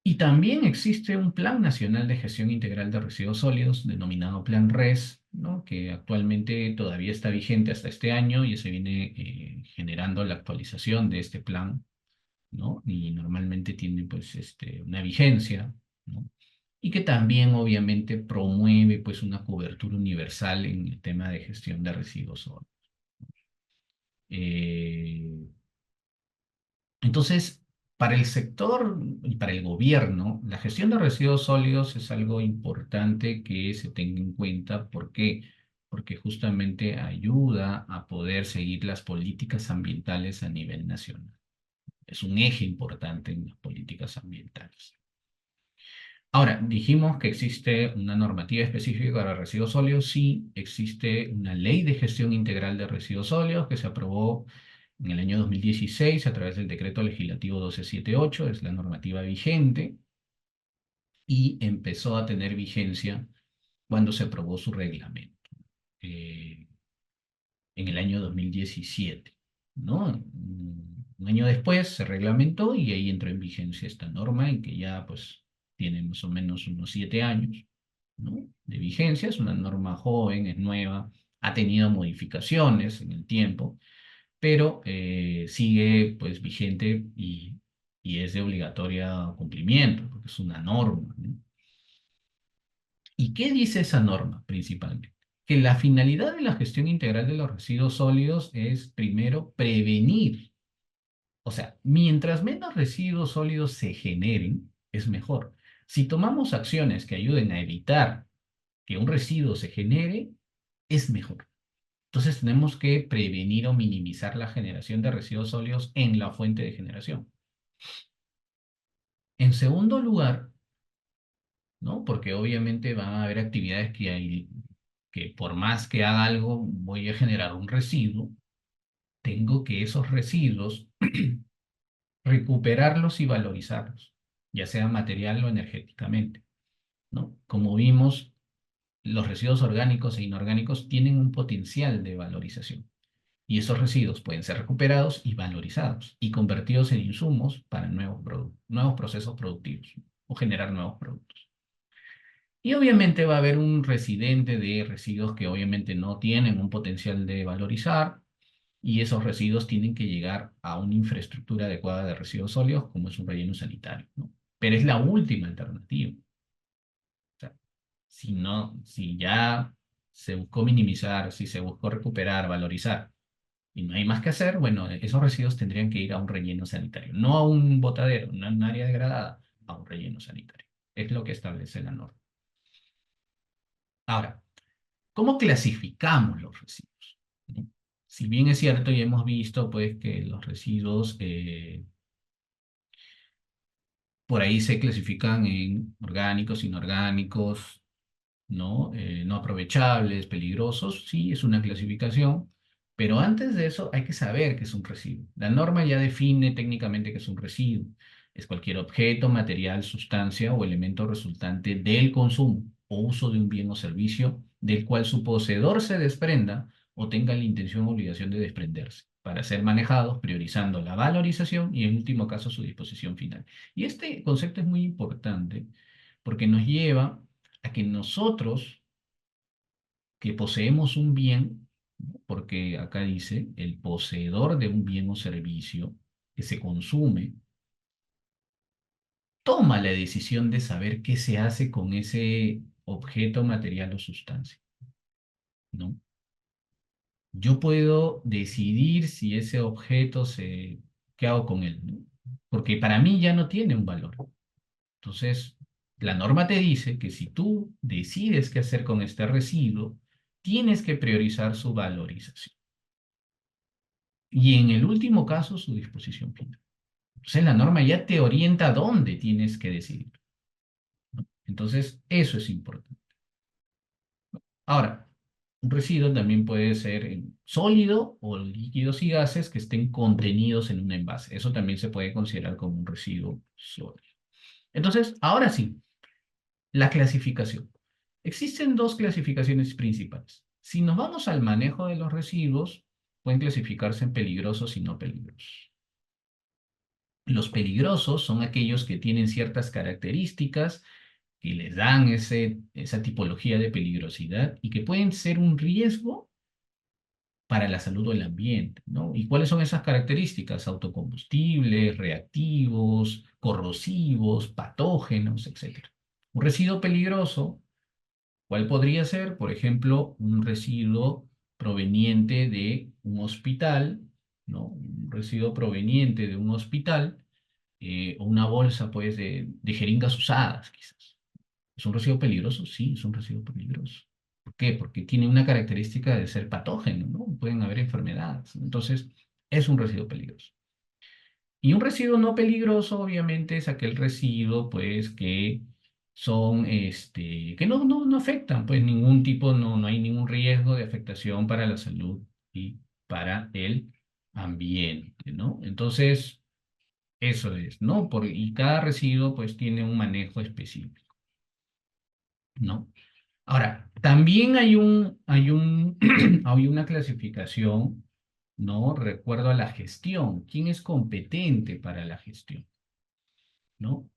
Y también existe un Plan Nacional de Gestión Integral de Residuos Sólidos, denominado Plan RES, ¿no? Que actualmente todavía está vigente hasta este año y se viene generando la actualización de este plan, ¿no? Y normalmente tiene pues una vigencia, ¿no? Y que también obviamente promueve pues una cobertura universal en el tema de gestión de residuos sólidos. Eh, Entonces, para el sector y para el gobierno, la gestión de residuos sólidos es algo importante que se tenga en cuenta. ¿Por qué? Porque justamente ayuda a poder seguir las políticas ambientales a nivel nacional. Es un eje importante en las políticas ambientales. Ahora, dijimos que existe una normativa específica para residuos sólidos. Sí, existe una ley de gestión integral de residuos sólidos que se aprobó en el año 2016 a través del decreto legislativo 1278, es la normativa vigente, y empezó a tener vigencia cuando se aprobó su reglamento, eh, en el año 2017, ¿no? Un año después se reglamentó y ahí entró en vigencia esta norma en que ya pues tiene más o menos unos 7 años, ¿no? De vigencia. Es una norma joven, es nueva, ha tenido modificaciones en el tiempo, pero sigue pues vigente y es de obligatoria cumplimiento, porque es una norma, ¿no? ¿Y qué dice esa norma principalmente? Que la finalidad de la gestión integral de los residuos sólidos es, primero, prevenir. O sea, mientras menos residuos sólidos se generen, es mejor. Si tomamos acciones que ayuden a evitar que un residuo se genere, es mejor. Entonces tenemos que prevenir o minimizar la generación de residuos sólidos en la fuente de generación. En segundo lugar, ¿no? Porque obviamente van a haber actividades que por más que haga algo, voy a generar un residuo. Tengo que esos residuos recuperarlos y valorizarlos, ya sea material o energéticamente, ¿no? Como vimos, los residuos orgánicos e inorgánicos tienen un potencial de valorización. Y esos residuos pueden ser recuperados y valorizados y convertidos en insumos para nuevos procesos productivos, ¿no? O generar nuevos productos. Y obviamente va a haber un residente de residuos que obviamente no tienen un potencial de valorizar, y esos residuos tienen que llegar a una infraestructura adecuada de residuos sólidos, como es un relleno sanitario, ¿no? Pero es la última alternativa. O sea, si no, si ya se buscó minimizar, si se buscó recuperar, valorizar, y no hay más que hacer, bueno, esos residuos tendrían que ir a un relleno sanitario, no a un botadero, no a un área degradada, a un relleno sanitario. Es lo que establece la norma. Ahora, ¿cómo clasificamos los residuos? ¿No? Si bien es cierto y hemos visto pues que los residuos por ahí se clasifican en orgánicos, inorgánicos, ¿no? No aprovechables, peligrosos, sí, es una clasificación, pero antes de eso hay que saber qué es un residuo. La norma ya define técnicamente qué es un residuo. Es cualquier objeto, material, sustancia o elemento resultante del consumo o uso de un bien o servicio del cual su poseedor se desprenda o tenga la intención o obligación de desprenderse, para ser manejados priorizando la valorización y en último caso su disposición final. Y este concepto es muy importante porque nos lleva a que nosotros que poseemos un bien, ¿no? Porque acá dice el poseedor de un bien o servicio que se consume, toma la decisión de saber qué se hace con ese objeto, material o sustancia, ¿no? Yo puedo decidir si ese objeto qué hago con él, ¿no? Porque para mí ya no tiene un valor. Entonces, la norma te dice que si tú decides qué hacer con este residuo, tienes que priorizar su valorización. Y en el último caso, su disposición final. Entonces, la norma ya te orienta a dónde tienes que decidir, ¿no? Entonces, eso es importante. Ahora, un residuo también puede ser sólido o líquidos y gases que estén contenidos en un envase. Eso también se puede considerar como un residuo sólido. Entonces, ahora sí, la clasificación. Existen dos clasificaciones principales. Si nos vamos al manejo de los residuos, pueden clasificarse en peligrosos y no peligrosos. Los peligrosos son aquellos que tienen ciertas características que les dan esa tipología de peligrosidad y que pueden ser un riesgo para la salud o el ambiente, ¿no? ¿Y cuáles son esas características? Autocombustibles, reactivos, corrosivos, patógenos, etcétera. Un residuo peligroso, ¿cuál podría ser? Por ejemplo, un residuo proveniente de un hospital, ¿no? Un residuo proveniente de un hospital o una bolsa, pues, de jeringas usadas, quizás. ¿Es un residuo peligroso? Sí, es un residuo peligroso. ¿Por qué? Porque tiene una característica de ser patógeno, ¿no? Pueden haber enfermedades. Entonces, es un residuo peligroso. Y un residuo no peligroso, obviamente, es aquel residuo, pues, que son, que no afectan, pues, ningún tipo, no hay ningún riesgo de afectación para la salud y para el ambiente, ¿no? Entonces, eso es, ¿no? Y cada residuo, pues, tiene un manejo específico, ¿no? Ahora, también hay una clasificación, ¿no? Recuerdo a la gestión. ¿Quién es competente para la gestión? ¿No?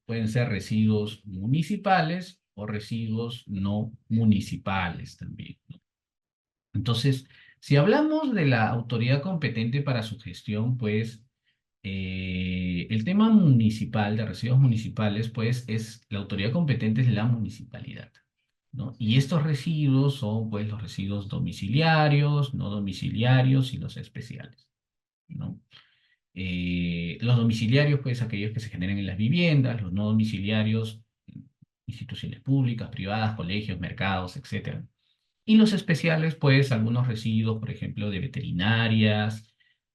Pueden ser residuos municipales o residuos no municipales también, ¿no? Entonces, si hablamos de la autoridad competente para su gestión, pues el tema municipal, de residuos municipales, pues la autoridad competente es la municipalidad, ¿no? Y estos residuos son, pues, los residuos domiciliarios, no domiciliarios y los especiales, ¿no? Los domiciliarios, pues, aquellos que se generan en las viviendas, los no domiciliarios, instituciones públicas, privadas, colegios, mercados, etcétera. Y los especiales, pues, algunos residuos, por ejemplo, de veterinarias,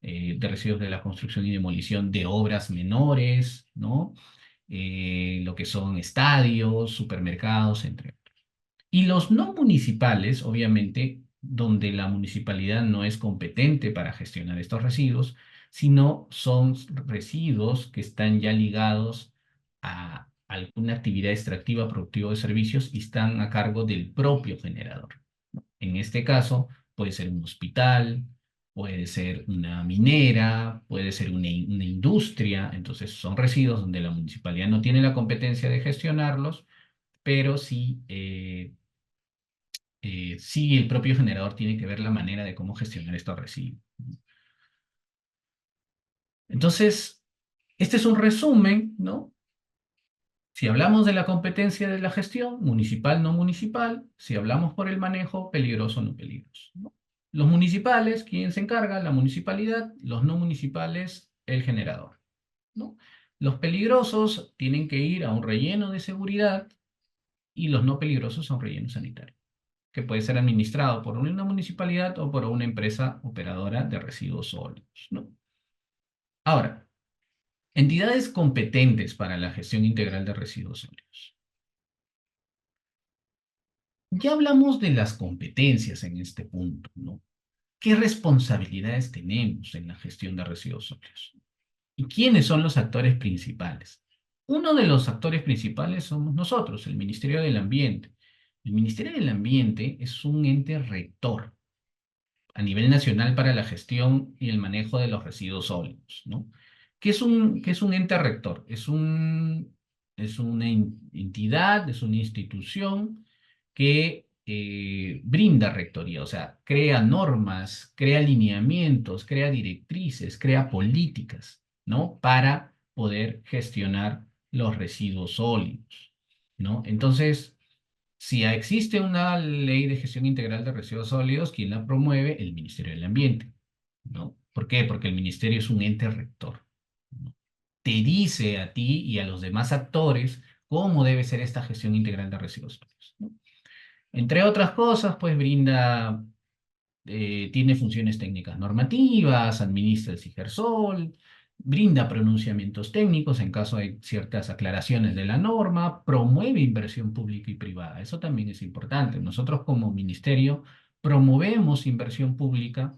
de residuos de la construcción y demolición de obras menores, ¿no? Lo que son estadios, supermercados, entre otros. Y los no municipales, obviamente, donde la municipalidad no es competente para gestionar estos residuos, sino son residuos que están ya ligados a alguna actividad extractiva, productiva de servicios y están a cargo del propio generador. En este caso, puede ser un hospital, puede ser una minera, puede ser una industria. Entonces, son residuos donde la municipalidad no tiene la competencia de gestionarlos, pero sí el propio generador tiene que ver la manera de cómo gestionar estos residuos. Entonces, este es un resumen, ¿no? Si hablamos de la competencia de la gestión, municipal, no municipal, si hablamos por el manejo, peligroso, no peligroso, ¿no? Los municipales, ¿quién se encarga? La municipalidad, los no municipales, el generador, ¿no? Los peligrosos tienen que ir a un relleno de seguridad y los no peligrosos a un relleno sanitario, que puede ser administrado por una municipalidad o por una empresa operadora de residuos sólidos, ¿no? Ahora, entidades competentes para la gestión integral de residuos sólidos. Ya hablamos de las competencias en este punto, ¿no? ¿Qué responsabilidades tenemos en la gestión de residuos sólidos? ¿Y quiénes son los actores principales? Uno de los actores principales somos nosotros, el Ministerio del Ambiente. El Ministerio del Ambiente es un ente rector a nivel nacional para la gestión y el manejo de los residuos sólidos, ¿no? Qué es un ente rector? Es una entidad, es una institución que brinda rectoría, o sea, crea normas, crea lineamientos, crea directrices, crea políticas, ¿no? Para poder gestionar los residuos sólidos, ¿no? Entonces, si existe una ley de gestión integral de residuos sólidos, ¿quién la promueve? El Ministerio del Ambiente, ¿no? ¿Por qué? Porque el ministerio es un ente rector, ¿no? Te dice a ti y a los demás actores cómo debe ser esta gestión integral de residuos sólidos, ¿no? Entre otras cosas, pues brinda tiene funciones técnicas normativas, administra el CIGERSOL, brinda pronunciamientos técnicos en caso de ciertas aclaraciones de la norma, promueve inversión pública y privada. Eso también es importante. Nosotros como ministerio promovemos inversión pública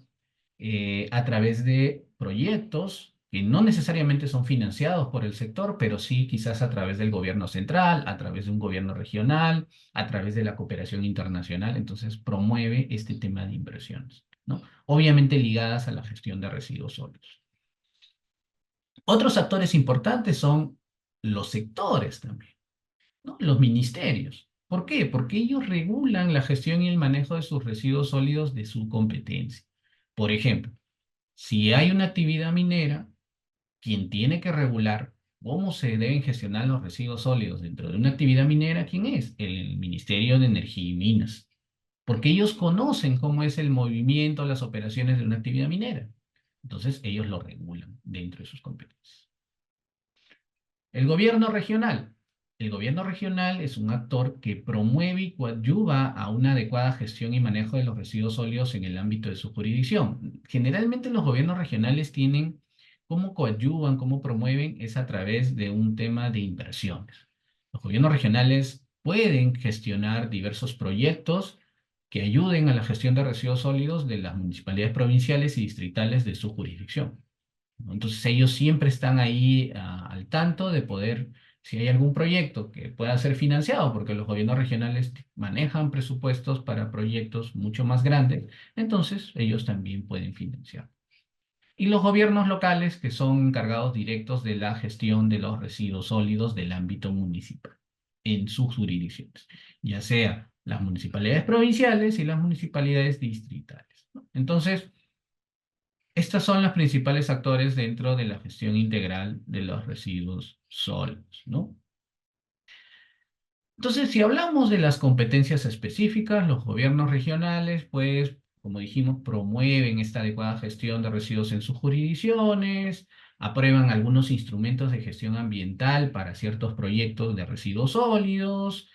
a través de proyectos que no necesariamente son financiados por el sector, pero sí quizás a través del gobierno central, a través de un gobierno regional, a través de la cooperación internacional. Entonces promueve este tema de inversiones, ¿no? Obviamente ligadas a la gestión de residuos sólidos. Otros actores importantes son los sectores también, ¿no? Los ministerios. ¿Por qué? Porque ellos regulan la gestión y el manejo de sus residuos sólidos de su competencia. Por ejemplo, si hay una actividad minera, quien tiene que regular cómo se deben gestionar los residuos sólidos dentro de una actividad minera, ¿quién es? El Ministerio de Energía y Minas, porque ellos conocen cómo es el movimiento, las operaciones de una actividad minera. Entonces, ellos lo regulan dentro de sus competencias. El gobierno regional. El gobierno regional es un actor que promueve y coadyuva a una adecuada gestión y manejo de los residuos sólidos en el ámbito de su jurisdicción. Generalmente los gobiernos regionales tienen cómo coadyuvan, cómo promueven, es a través de un tema de inversiones. Los gobiernos regionales pueden gestionar diversos proyectos que ayuden a la gestión de residuos sólidos de las municipalidades provinciales y distritales de su jurisdicción, ¿no? Entonces ellos siempre están ahí al tanto de poder, si hay algún proyecto que pueda ser financiado, porque los gobiernos regionales manejan presupuestos para proyectos mucho más grandes, entonces ellos también pueden financiar. Y los gobiernos locales, que son encargados directos de la gestión de los residuos sólidos del ámbito municipal en sus jurisdicciones, ya sea las municipalidades provinciales y las municipalidades distritales, ¿no? Entonces, estos son los principales actores dentro de la gestión integral de los residuos sólidos, ¿no? Entonces, si hablamos de las competencias específicas, los gobiernos regionales, pues, como dijimos, promueven esta adecuada gestión de residuos en sus jurisdicciones, aprueban algunos instrumentos de gestión ambiental para ciertos proyectos de residuos sólidos,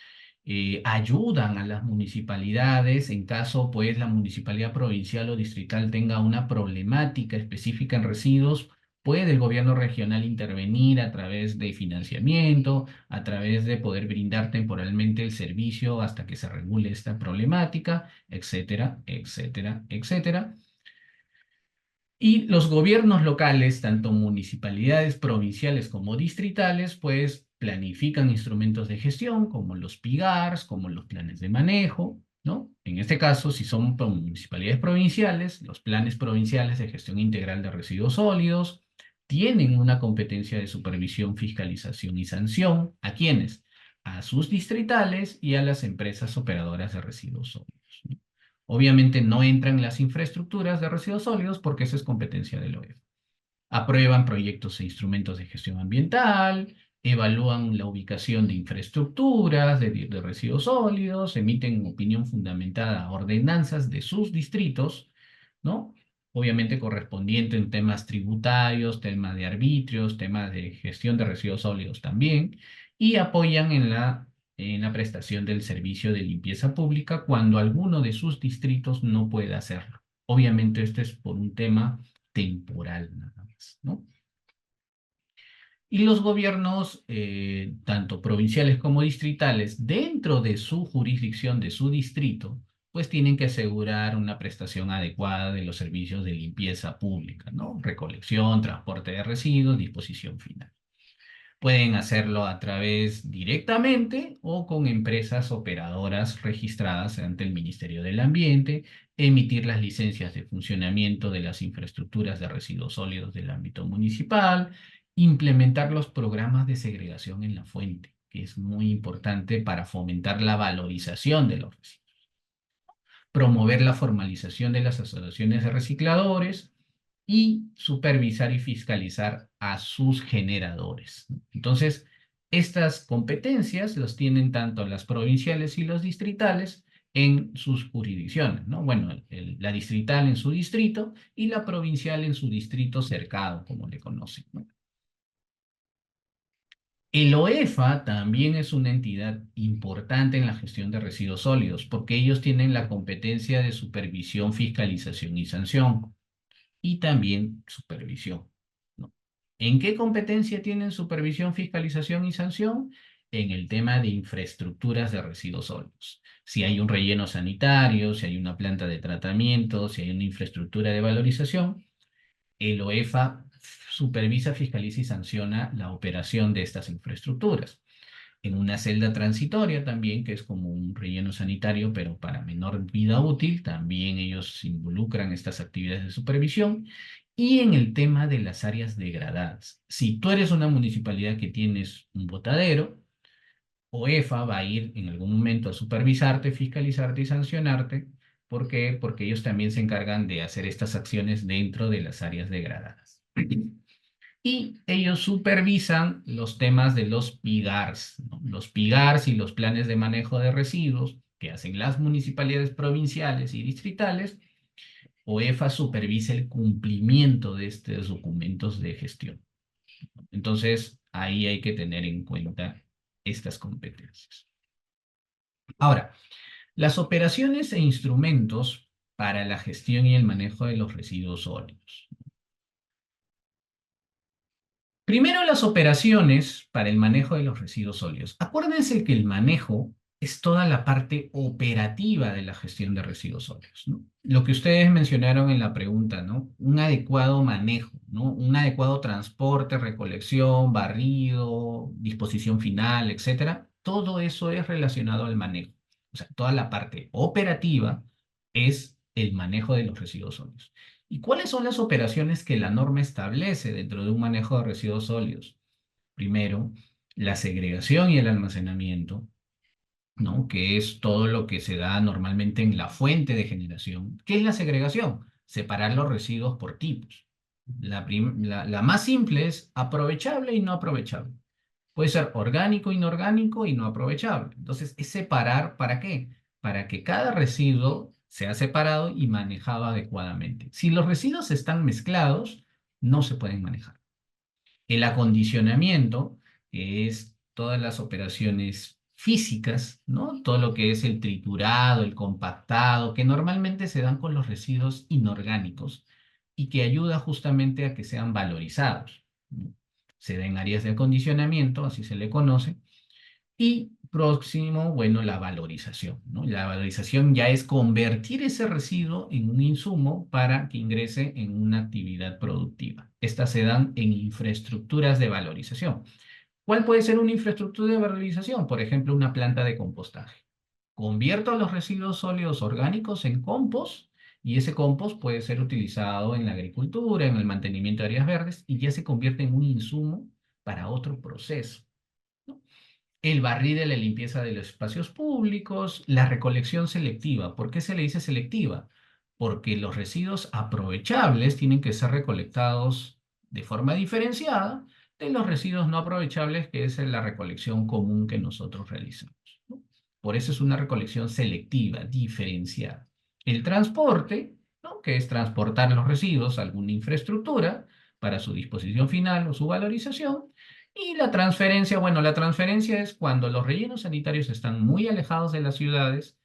ayudan a las municipalidades en caso, pues, la municipalidad provincial o distrital tenga una problemática específica en residuos, puede el gobierno regional intervenir a través de financiamiento, a través de poder brindar temporalmente el servicio hasta que se regule esta problemática, etcétera, etcétera, etcétera. Y los gobiernos locales, tanto municipalidades provinciales como distritales, pues planifican instrumentos de gestión como los PIGARs, como los planes de manejo, ¿no? En este caso, si son municipalidades provinciales, los planes provinciales de gestión integral de residuos sólidos tienen una competencia de supervisión, fiscalización y sanción. ¿A quiénes? A sus distritales y a las empresas operadoras de residuos sólidos, ¿no? Obviamente no entran las infraestructuras de residuos sólidos porque eso es competencia del OEF. Aprueban proyectos e instrumentos de gestión ambiental, evalúan la ubicación de infraestructuras de residuos sólidos, emiten opinión fundamentada a ordenanzas de sus distritos, ¿no? Obviamente correspondiente en temas tributarios, temas de arbitrios, temas de gestión de residuos sólidos también, y apoyan en la prestación del servicio de limpieza pública cuando alguno de sus distritos no puede hacerlo. Obviamente esto es por un tema temporal nada más, ¿no? Y los gobiernos, tanto provinciales como distritales, dentro de su jurisdicción, de su distrito, pues tienen que asegurar una prestación adecuada de los servicios de limpieza pública, ¿no? Recolección, transporte de residuos, disposición final. Pueden hacerlo a través directamente o con empresas operadoras registradas ante el Ministerio del Ambiente, emitir las licencias de funcionamiento de las infraestructuras de residuos sólidos del ámbito municipal, implementar los programas de segregación en la fuente, que es muy importante para fomentar la valorización de los residuos, promover la formalización de las asociaciones de recicladores y supervisar y fiscalizar a sus generadores. Entonces, estas competencias las tienen tanto las provinciales y los distritales en sus jurisdicciones, ¿no? Bueno, la distrital en su distrito y la provincial en su distrito cercado, como le conocen, ¿no? El OEFA también es una entidad importante en la gestión de residuos sólidos porque ellos tienen la competencia de supervisión, fiscalización y sanción y también supervisión, ¿no? ¿En qué competencia tienen supervisión, fiscalización y sanción? En el tema de infraestructuras de residuos sólidos. Si hay un relleno sanitario, si hay una planta de tratamiento, si hay una infraestructura de valorización, el OEFA supervisa, fiscaliza y sanciona la operación de estas infraestructuras. En una celda transitoria también, que es como un relleno sanitario, pero para menor vida útil, también ellos involucran estas actividades de supervisión. Y en el tema de las áreas degradadas. Si tú eres una municipalidad que tienes un botadero, OEFA va a ir en algún momento a supervisarte, fiscalizarte y sancionarte. ¿Por qué? Porque ellos también se encargan de hacer estas acciones dentro de las áreas degradadas. Y ellos supervisan los temas de los PIGARs, ¿no? Los PIGARs y los planes de manejo de residuos que hacen las municipalidades provinciales y distritales. OEFA supervisa el cumplimiento de estos documentos de gestión. Entonces, ahí hay que tener en cuenta estas competencias. Ahora, las operaciones e instrumentos para la gestión y el manejo de los residuos sólidos. Primero, las operaciones para el manejo de los residuos sólidos. Acuérdense que el manejo es toda la parte operativa de la gestión de residuos sólidos, ¿no? Lo que ustedes mencionaron en la pregunta, ¿no? Un adecuado manejo, ¿no? Un adecuado transporte, recolección, barrido, disposición final, etcétera. Todo eso es relacionado al manejo. O sea, toda la parte operativa es el manejo de los residuos sólidos. ¿Y cuáles son las operaciones que la norma establece dentro de un manejo de residuos sólidos? Primero, la segregación y el almacenamiento, ¿no? Que es todo lo que se da normalmente en la fuente de generación. ¿Qué es la segregación? Separar los residuos por tipos. La más simple es aprovechable y no aprovechable. Puede ser orgánico, inorgánico y no aprovechable. Entonces, es separar, ¿para qué? Para que cada residuo sea separado y manejado adecuadamente. Si los residuos están mezclados, no se pueden manejar. El acondicionamiento, que es todas las operaciones físicas, ¿no? Todo lo que es el triturado, el compactado, que normalmente se dan con los residuos inorgánicos y que ayuda justamente a que sean valorizados, ¿no? Se da en áreas de acondicionamiento, así se le conoce. Y próximo, bueno, la valorización, ¿no? La valorización ya es convertir ese residuo en un insumo para que ingrese en una actividad productiva. Estas se dan en infraestructuras de valorización. ¿Cuál puede ser una infraestructura de valorización? Por ejemplo, una planta de compostaje. Convierto los residuos sólidos orgánicos en compost y ese compost puede ser utilizado en la agricultura, en el mantenimiento de áreas verdes y ya se convierte en un insumo para otro proceso, ¿no? El barrido de la limpieza de los espacios públicos, la recolección selectiva. ¿Por qué se le dice selectiva? Porque los residuos aprovechables tienen que ser recolectados de forma diferenciada de los residuos no aprovechables, que es la recolección común que nosotros realizamos, ¿no? Por eso es una recolección selectiva, diferenciada. El transporte, ¿no? Que es transportar los residuos a alguna infraestructura para su disposición final o su valorización. Y la transferencia, bueno, la transferencia es cuando los rellenos sanitarios están muy alejados de las ciudades,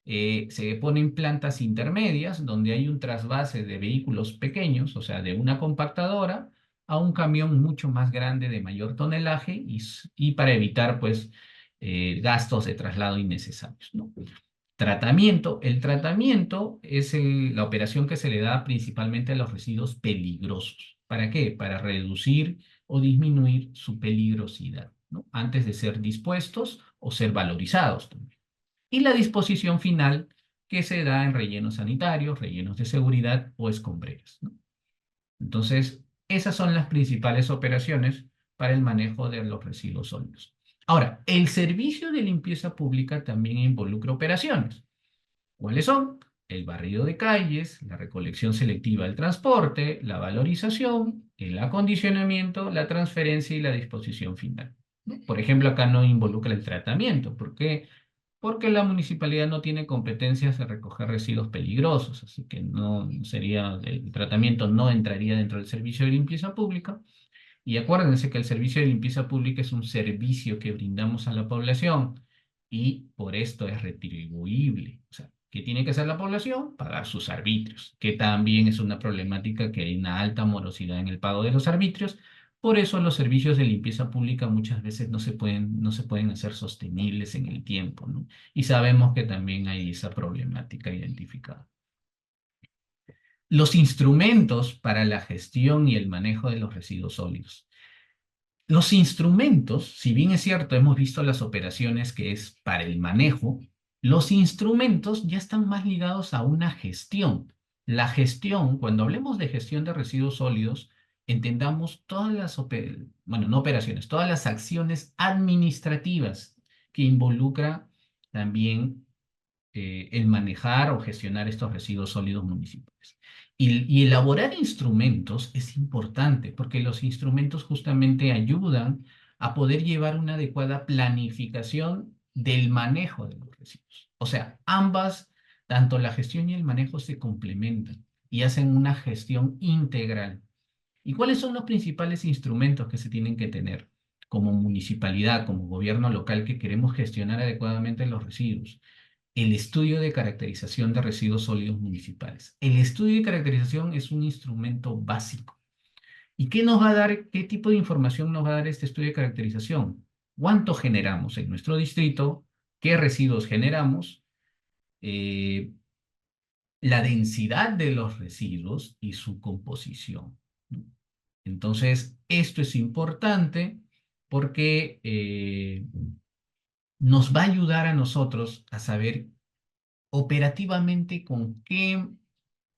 se ponen plantas intermedias donde hay un trasvase de vehículos pequeños, o sea, de una compactadora a un camión mucho más grande de mayor tonelaje y para evitar, pues, gastos de traslado innecesarios, ¿no? Tratamiento. El tratamiento es la operación que se le da principalmente a los residuos peligrosos. ¿Para qué? Para reducir o disminuir su peligrosidad, ¿no? Antes de ser dispuestos o ser valorizados también. Y la disposición final que se da en rellenos sanitarios, rellenos de seguridad o escombreras, ¿no? Entonces, esas son las principales operaciones para el manejo de los residuos sólidos. Ahora, el servicio de limpieza pública también involucra operaciones. ¿Cuáles son? El barrido de calles, la recolección selectiva del transporte, la valorización, el acondicionamiento, la transferencia y la disposición final, ¿no? Por ejemplo, acá no involucra el tratamiento. ¿Por qué? Porque la municipalidad no tiene competencias de recoger residuos peligrosos, así que no sería, el tratamiento no entraría dentro del servicio de limpieza pública. Y acuérdense que el servicio de limpieza pública es un servicio que brindamos a la población y por esto es retribuible. O sea, ¿qué tiene que hacer la población? Pagar sus arbitrios, que también es una problemática, que hay una alta morosidad en el pago de los arbitrios. Por eso los servicios de limpieza pública muchas veces no se pueden hacer sostenibles en el tiempo, ¿no? Y sabemos que también hay esa problemática identificada. Los instrumentos para la gestión y el manejo de los residuos sólidos. Los instrumentos, si bien es cierto, hemos visto las operaciones que es para el manejo, los instrumentos ya están más ligados a una gestión. La gestión, cuando hablemos de gestión de residuos sólidos, entendamos todas las, bueno, no operaciones, todas las acciones administrativas que involucra también el manejar o gestionar estos residuos sólidos municipales. Y elaborar instrumentos es importante porque los instrumentos justamente ayudan a poder llevar una adecuada planificación del manejo de los residuos. O sea, ambas, tanto la gestión y el manejo se complementan y hacen una gestión integral. ¿Y cuáles son los principales instrumentos que se tienen que tener como municipalidad, como gobierno local que queremos gestionar adecuadamente los residuos? El estudio de caracterización de residuos sólidos municipales. El estudio de caracterización es un instrumento básico. ¿Y qué nos va a dar, qué tipo de información nos va a dar este estudio de caracterización? ¿Cuánto generamos en nuestro distrito? ¿Qué residuos generamos? Eh, la densidad de los residuos y su composición, ¿no? Entonces, esto es importante porque nos va a ayudar a nosotros a saber operativamente con qué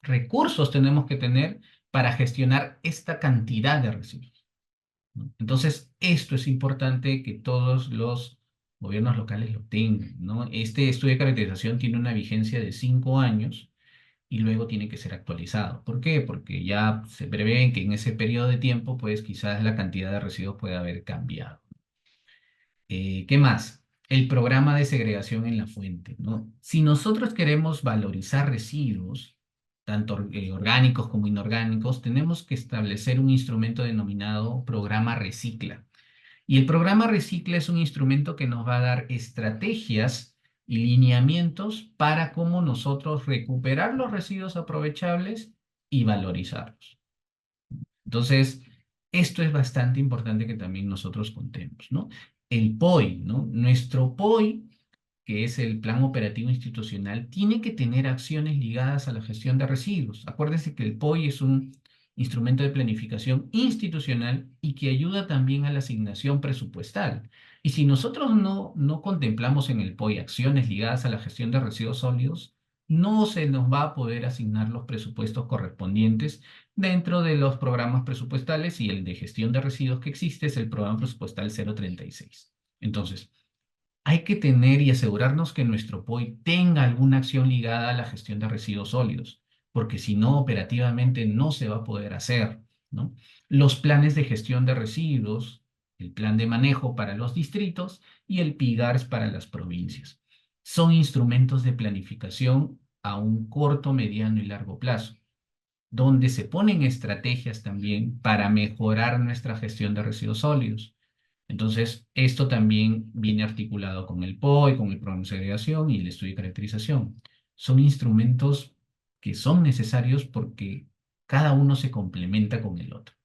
recursos tenemos que tener para gestionar esta cantidad de residuos, ¿no? Entonces, esto es importante que todos los gobiernos locales lo tengan, ¿no? Este estudio de caracterización tiene una vigencia de 5 años y luego tiene que ser actualizado. ¿Por qué? Porque ya se prevé que en ese periodo de tiempo, pues quizás la cantidad de residuos puede haber cambiado. ¿Qué más? El programa de segregación en la fuente, ¿no? Si nosotros queremos valorizar residuos, tanto orgánicos como inorgánicos, tenemos que establecer un instrumento denominado programa Recicla. Y el programa Recicla es un instrumento que nos va a dar estrategias y lineamientos para cómo nosotros recuperar los residuos aprovechables y valorizarlos. Entonces, esto es bastante importante que también nosotros contemos, ¿no? El POI, ¿no? Nuestro POI, que es el Plan Operativo Institucional, tiene que tener acciones ligadas a la gestión de residuos. Acuérdense que el POI es un instrumento de planificación institucional y que ayuda también a la asignación presupuestal. Y si nosotros no contemplamos en el POI acciones ligadas a la gestión de residuos sólidos, no se nos va a poder asignar los presupuestos correspondientes dentro de los programas presupuestales, y el de gestión de residuos que existe es el programa presupuestal 036. Entonces, hay que tener y asegurarnos que nuestro POI tenga alguna acción ligada a la gestión de residuos sólidos, porque si no, operativamente no se va a poder hacer, ¿no? Los planes de gestión de residuos, el plan de manejo para los distritos y el PIGARS para las provincias. Son instrumentos de planificación a un corto, mediano y largo plazo, donde se ponen estrategias también para mejorar nuestra gestión de residuos sólidos. Entonces, esto también viene articulado con el POI, con el programa de segregación y el estudio de caracterización. Son instrumentos que son necesarios porque cada uno se complementa con el otro.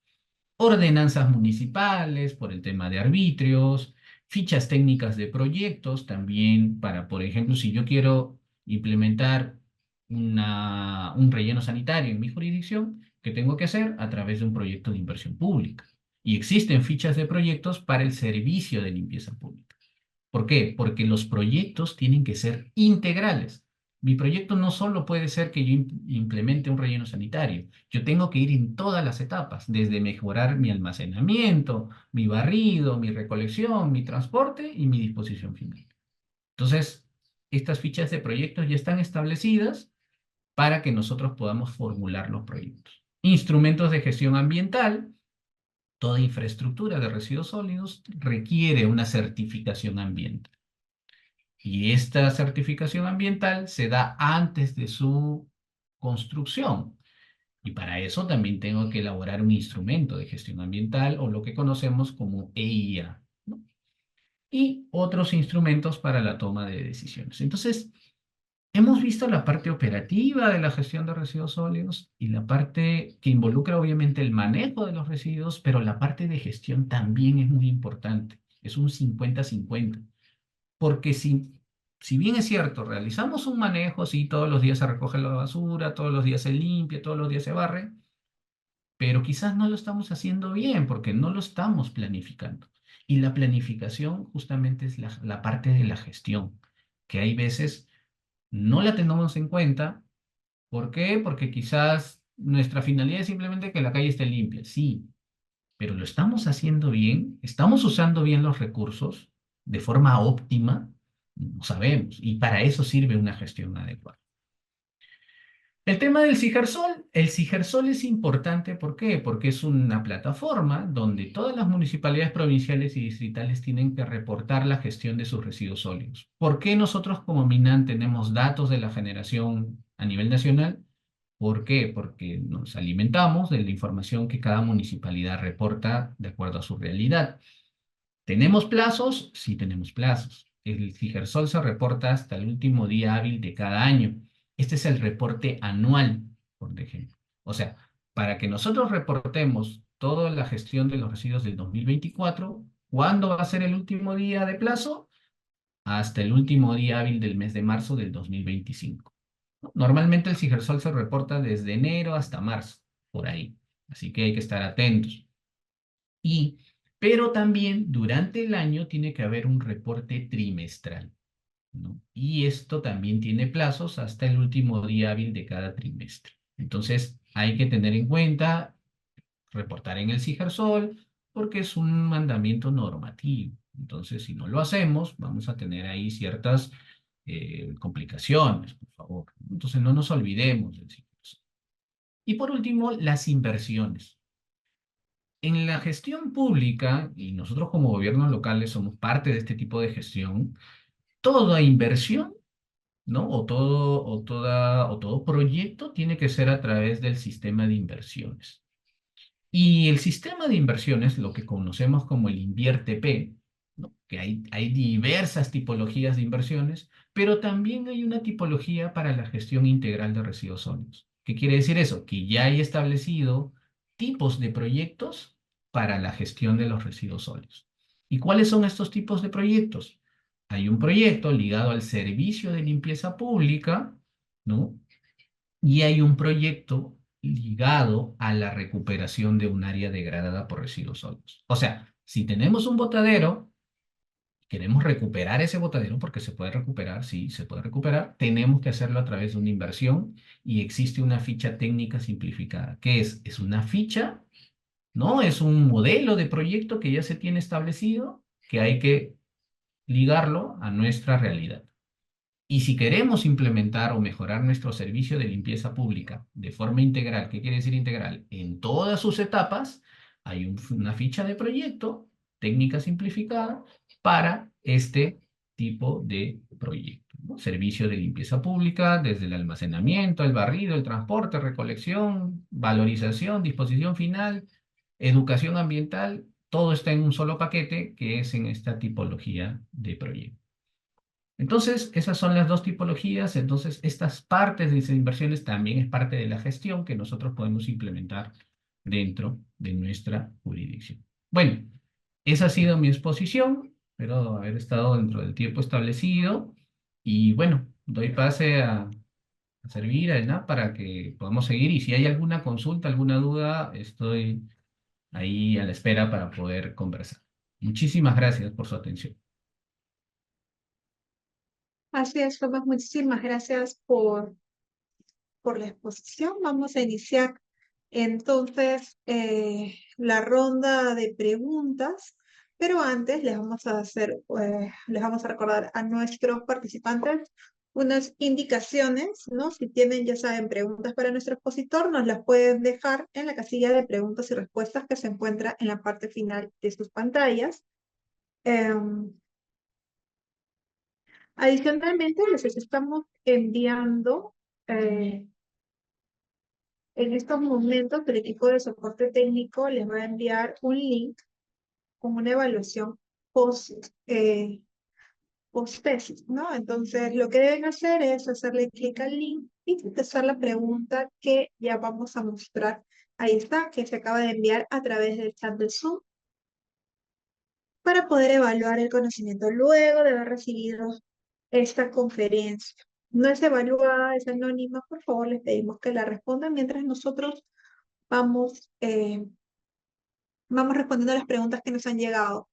Ordenanzas municipales por el tema de arbitrios, fichas técnicas de proyectos también para, por ejemplo, si yo quiero implementar un relleno sanitario en mi jurisdicción, ¿qué tengo que hacer? A través de un proyecto de inversión pública. Y existen fichas de proyectos para el servicio de limpieza pública. ¿Por qué? Porque los proyectos tienen que ser integrales. Mi proyecto no solo puede ser que yo implemente un relleno sanitario, yo tengo que ir en todas las etapas, desde mejorar mi almacenamiento, mi barrido, mi recolección, mi transporte y mi disposición final. Entonces, estas fichas de proyectos ya están establecidas para que nosotros podamos formular los proyectos. Instrumentos de gestión ambiental. Toda infraestructura de residuos sólidos requiere una certificación ambiental. Y esta certificación ambiental se da antes de su construcción. Y para eso también tengo que elaborar un instrumento de gestión ambiental o lo que conocemos como EIA, ¿no? Y otros instrumentos para la toma de decisiones. Entonces, hemos visto la parte operativa de la gestión de residuos sólidos y la parte que involucra obviamente el manejo de los residuos, pero la parte de gestión también es muy importante. Es un 50-50. Porque si bien es cierto, realizamos un manejo, sí, todos los días se recoge la basura, todos los días se limpia, todos los días se barre, pero quizás no lo estamos haciendo bien porque no lo estamos planificando. Y la planificación justamente es la parte de la gestión, que hay veces no la tenemos en cuenta. ¿Por qué? Porque quizás nuestra finalidad es simplemente que la calle esté limpia, sí, pero ¿lo estamos haciendo bien? ¿Estamos usando bien los recursos de forma óptima? No sabemos, y para eso sirve una gestión adecuada. El tema del Cigersol. El Cigersol es importante, ¿por qué? Porque es una plataforma donde todas las municipalidades provinciales y distritales tienen que reportar la gestión de sus residuos sólidos. ¿Por qué nosotros como MINAN tenemos datos de la generación a nivel nacional? ¿Por qué? Porque nos alimentamos de la información que cada municipalidad reporta de acuerdo a su realidad. ¿Tenemos plazos? Sí tenemos plazos. El Cigersol se reporta hasta el último día hábil de cada año. Este es el reporte anual, por ejemplo. O sea, para que nosotros reportemos toda la gestión de los residuos del 2024, ¿cuándo va a ser el último día de plazo? Hasta el último día hábil del mes de marzo del 2025. Normalmente el Cigersol se reporta desde enero hasta marzo, por ahí. Así que hay que estar atentos. Pero también durante el año tiene que haber un reporte trimestral, ¿no? Y esto también tiene plazos hasta el último día hábil de cada trimestre. Entonces, hay que tener en cuenta reportar en el Cigersol porque es un mandamiento normativo. Entonces, si no lo hacemos, vamos a tener ahí ciertas complicaciones, por favor. Entonces, no nos olvidemos del Cigersol. Y por último, las inversiones. En la gestión pública, y nosotros como gobiernos locales somos parte de este tipo de gestión, toda inversión, ¿no? O todo proyecto tiene que ser a través del sistema de inversiones. Y el sistema de inversiones, lo que conocemos como el InviérteP, ¿no? Que hay diversas tipologías de inversiones, pero también hay una tipología para la gestión integral de residuos sólidos. ¿Qué quiere decir eso? Que ya hay establecido tipos de proyectos para la gestión de los residuos sólidos. ¿Y cuáles son estos tipos de proyectos? Hay un proyecto ligado al servicio de limpieza pública, ¿no? Y hay un proyecto ligado a la recuperación de un área degradada por residuos sólidos. O sea, si tenemos un botadero, queremos recuperar ese botadero porque se puede recuperar, sí, se puede recuperar, tenemos que hacerlo a través de una inversión y existe una ficha técnica simplificada. ¿Qué es? Es una ficha, ¿no? Es un modelo de proyecto que ya se tiene establecido, que hay que ligarlo a nuestra realidad. Y si queremos implementar o mejorar nuestro servicio de limpieza pública de forma integral, ¿qué quiere decir integral? En todas sus etapas hay una ficha de proyecto, técnica simplificada, para este tipo de proyecto, ¿no? Servicio de limpieza pública, desde el almacenamiento, el barrido, el transporte, recolección, valorización, disposición final, educación ambiental, todo está en un solo paquete que es en esta tipología de proyecto. Entonces, esas son las dos tipologías. Entonces, estas partes de esas inversiones también es parte de la gestión que nosotros podemos implementar dentro de nuestra jurisdicción. Bueno, esa ha sido mi exposición. Espero haber estado dentro del tiempo establecido. Y bueno, doy pase a servir a ENAP para que podamos seguir y si hay alguna consulta, alguna duda, estoy ahí a la espera para poder conversar. Muchísimas gracias por su atención. Así es, Tomás, muchísimas gracias por la exposición. Vamos a iniciar entonces la ronda de preguntas, pero antes les vamos a recordar a nuestros participantes unas indicaciones, ¿no? Si tienen, ya saben, preguntas para nuestro expositor, nos las pueden dejar en la casilla de preguntas y respuestas que se encuentra en la parte final de sus pantallas. Em, Adicionalmente, les estamos enviando en estos momentos, el equipo de soporte técnico les va a enviar un link con una evaluación post, eh, post-tesis, ¿no? Entonces, lo que deben hacer es hacerle clic al link y contestar la pregunta que ya vamos a mostrar. Ahí está, que se acaba de enviar a través del chat de Zoom para poder evaluar el conocimiento luego de haber recibido esta conferencia. No es evaluada, es anónima. Por favor, les pedimos que la respondan mientras nosotros vamos vamos respondiendo a las preguntas que nos han llegado,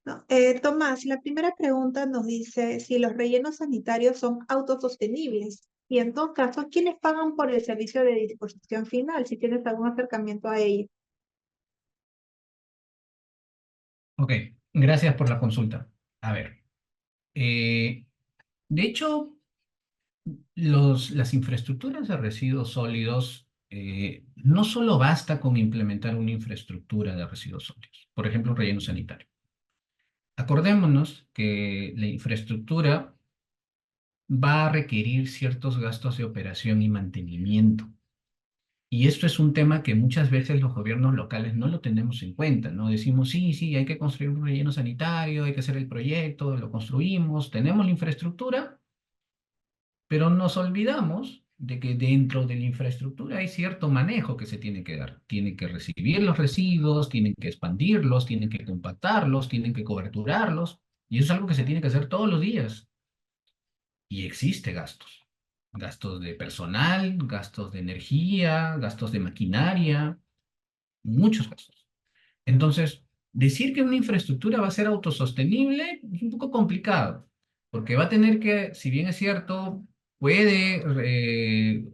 ¿no? Tomás, la primera pregunta nos dice si los rellenos sanitarios son autosostenibles y en todo caso, ¿quiénes pagan por el servicio de disposición final? Si tienes algún acercamiento a ello. Ok, gracias por la consulta. A ver, de hecho, las infraestructuras de residuos sólidos no solo basta con implementar una infraestructura de residuos sólidos, por ejemplo, un relleno sanitario. Acordémonos que la infraestructura va a requerir ciertos gastos de operación y mantenimiento. Y esto es un tema que muchas veces los gobiernos locales no lo tenemos en cuenta, ¿no? Decimos, sí, sí, hay que construir un relleno sanitario, hay que hacer el proyecto, lo construimos, tenemos la infraestructura, pero nos olvidamos de que dentro de la infraestructura hay cierto manejo que se tiene que dar. Tienen que recibir los residuos, tienen que expandirlos, tienen que compactarlos, tienen que coberturarlos, y eso es algo que se tiene que hacer todos los días. Y existe gastos. Gastos de personal, gastos de energía, gastos de maquinaria, muchos gastos. Entonces, decir que una infraestructura va a ser autosostenible es un poco complicado, porque va a tener que, si bien es cierto, puede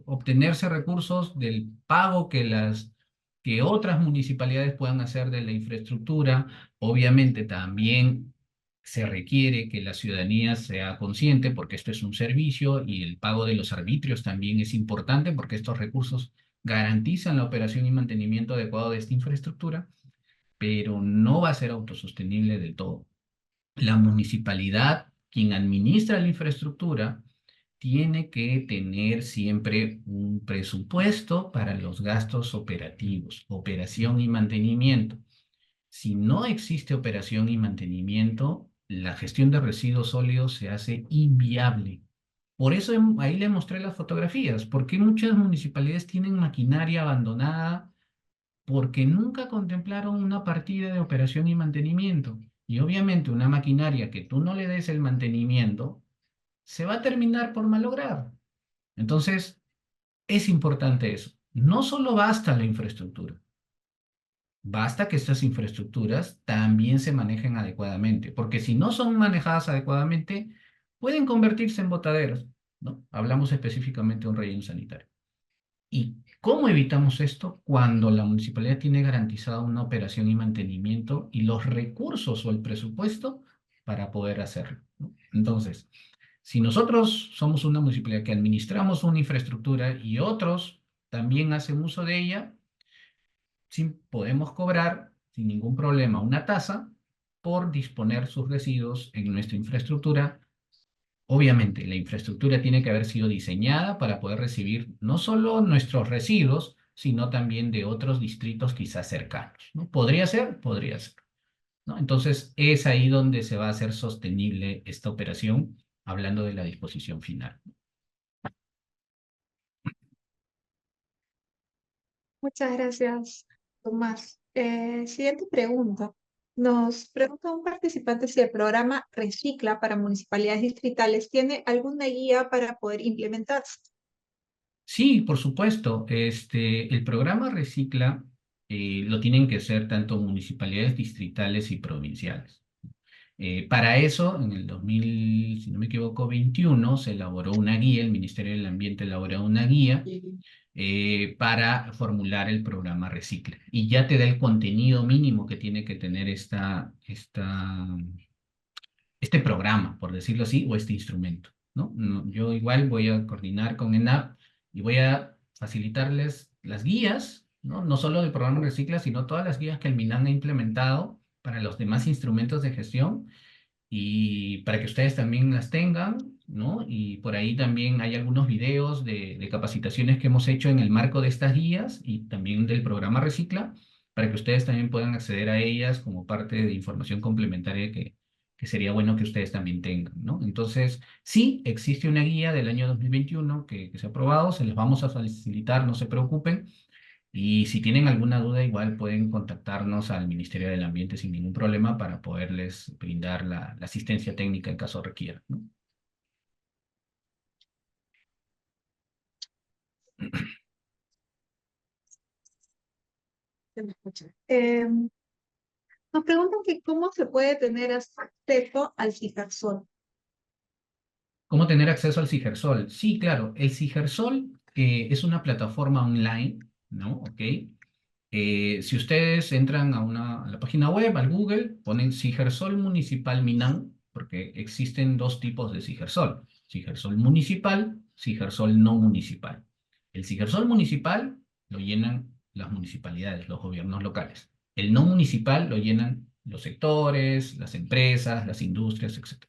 obtenerse recursos del pago que otras municipalidades puedan hacer de la infraestructura, obviamente también se requiere que la ciudadanía sea consciente, porque esto es un servicio y el pago de los arbitrios también es importante, porque estos recursos garantizan la operación y mantenimiento adecuado de esta infraestructura, pero no va a ser autosostenible del todo. La municipalidad, quien administra la infraestructura, tiene que tener siempre un presupuesto para los gastos operativos, operación y mantenimiento. Si no existe operación y mantenimiento, la gestión de residuos sólidos se hace inviable. Por eso ahí le mostré las fotografías, porque muchas municipalidades tienen maquinaria abandonada porque nunca contemplaron una partida de operación y mantenimiento. Y obviamente una maquinaria que tú no le des el mantenimiento, se va a terminar por malograr. Entonces, es importante eso. No solo basta la infraestructura, basta que estas infraestructuras también se manejen adecuadamente, porque si no son manejadas adecuadamente, pueden convertirse en botaderos, ¿no? Hablamos específicamente de un relleno sanitario. ¿Y cómo evitamos esto? Cuando la municipalidad tiene garantizada una operación y mantenimiento y los recursos o el presupuesto para poder hacerlo, ¿no? Entonces, si nosotros somos una municipalidad que administramos una infraestructura y otros también hacen uso de ella, sí podemos cobrar sin ningún problema una tasa por disponer sus residuos en nuestra infraestructura. Obviamente, la infraestructura tiene que haber sido diseñada para poder recibir no solo nuestros residuos, sino también de otros distritos quizás cercanos, ¿no? Podría ser, ¿no? Entonces, es ahí donde se va a hacer sostenible esta operación, hablando de la disposición final. Muchas gracias, Tomás. Siguiente pregunta. Nos pregunta un participante si el programa Recicla para municipalidades distritales tiene alguna guía para poder implementarse. Sí, por supuesto. El programa Recicla lo tienen que hacer tanto municipalidades distritales y provinciales. Para eso, en el 2000, si no me equivoco, 21, se elaboró una guía, el Ministerio del Ambiente elaboró una guía para formular el programa Recicla. Y ya te da el contenido mínimo que tiene que tener este programa, por decirlo así, o este instrumento, ¿no? Yo igual voy a coordinar con ENAP y voy a facilitarles las guías, ¿no? No solo del programa Recicla, sino todas las guías que el MINAN ha implementado para los demás instrumentos de gestión y para que ustedes también las tengan, ¿no? Y por ahí también hay algunos videos de capacitaciones que hemos hecho en el marco de estas guías y también del programa Recicla, para que ustedes también puedan acceder a ellas como parte de información complementaria que sería bueno que ustedes también tengan, ¿no? Entonces, sí, existe una guía del año 2021 que se ha aprobado, se les vamos a facilitar, no se preocupen. Y si tienen alguna duda, igual pueden contactarnos al Ministerio del Ambiente sin ningún problema para poderles brindar la asistencia técnica en caso requiera, ¿no? Se me escucha. Nos preguntan que cómo se puede tener acceso al Cifersol. ¿Cómo tener acceso al Cigersol? Sí, claro, el Cigersol es una plataforma online, ¿no? ¿Ok? Si ustedes entran a la página web, al Google, ponen Cigersol Municipal Minán, porque existen dos tipos de Cigersol. Cigersol municipal, Cigersol no municipal. El Cigersol municipal lo llenan las municipalidades, los gobiernos locales. El no municipal lo llenan los sectores, las empresas, las industrias, etc.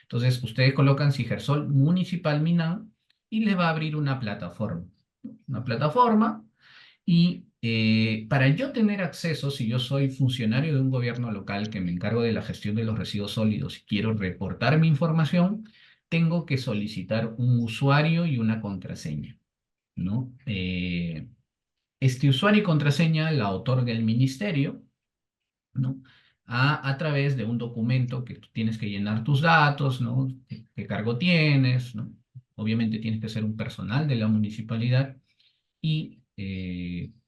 Entonces, ustedes colocan Cigersol Municipal Minán y les va a abrir una plataforma. Una plataforma y para yo tener acceso, si yo soy funcionario de un gobierno local que me encargo de la gestión de los residuos sólidos y quiero reportar mi información, tengo que solicitar un usuario y una contraseña, ¿no? Este usuario y contraseña la otorga el ministerio, ¿no? A través de un documento que tú tienes que llenar tus datos, ¿no? ¿Qué cargo tienes, ¿no? Obviamente tienes que ser un personal de la municipalidad y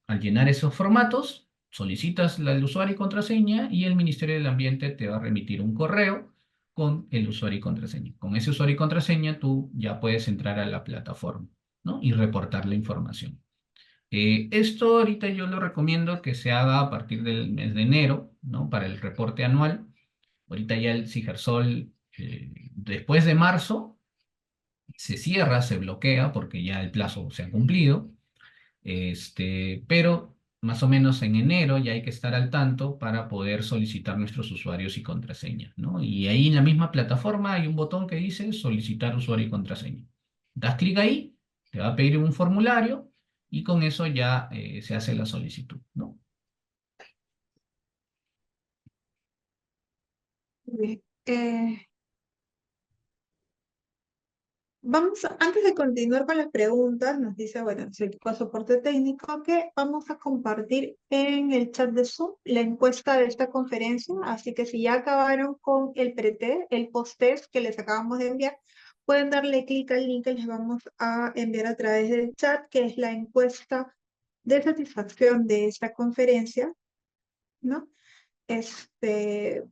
al llenar esos formatos, solicitas el usuario y contraseña y el Ministerio del Ambiente te va a remitir un correo con el usuario y contraseña. Con ese usuario y contraseña tú ya puedes entrar a la plataforma, ¿no? Y reportar la información. Esto ahorita yo lo recomiendo que se haga a partir del mes de enero, ¿no? Para el reporte anual. Ahorita ya el Cigersol, después de marzo, se cierra, se bloquea porque ya el plazo se ha cumplido. Pero más o menos en enero ya hay que estar al tanto para poder solicitar nuestros usuarios y contraseñas, ¿no? Y ahí en la misma plataforma hay un botón que dice solicitar usuario y contraseña. Das clic ahí, te va a pedir un formulario y con eso ya se hace la solicitud, ¿no? Bien. Antes de continuar con las preguntas, nos dice, bueno, el equipo de soporte técnico, que vamos a compartir en el chat de Zoom la encuesta de esta conferencia, así que si ya acabaron con el el post-test que les acabamos de enviar, pueden darle clic al link que les vamos a enviar a través del chat, que es la encuesta de satisfacción de esta conferencia, ¿no? Este,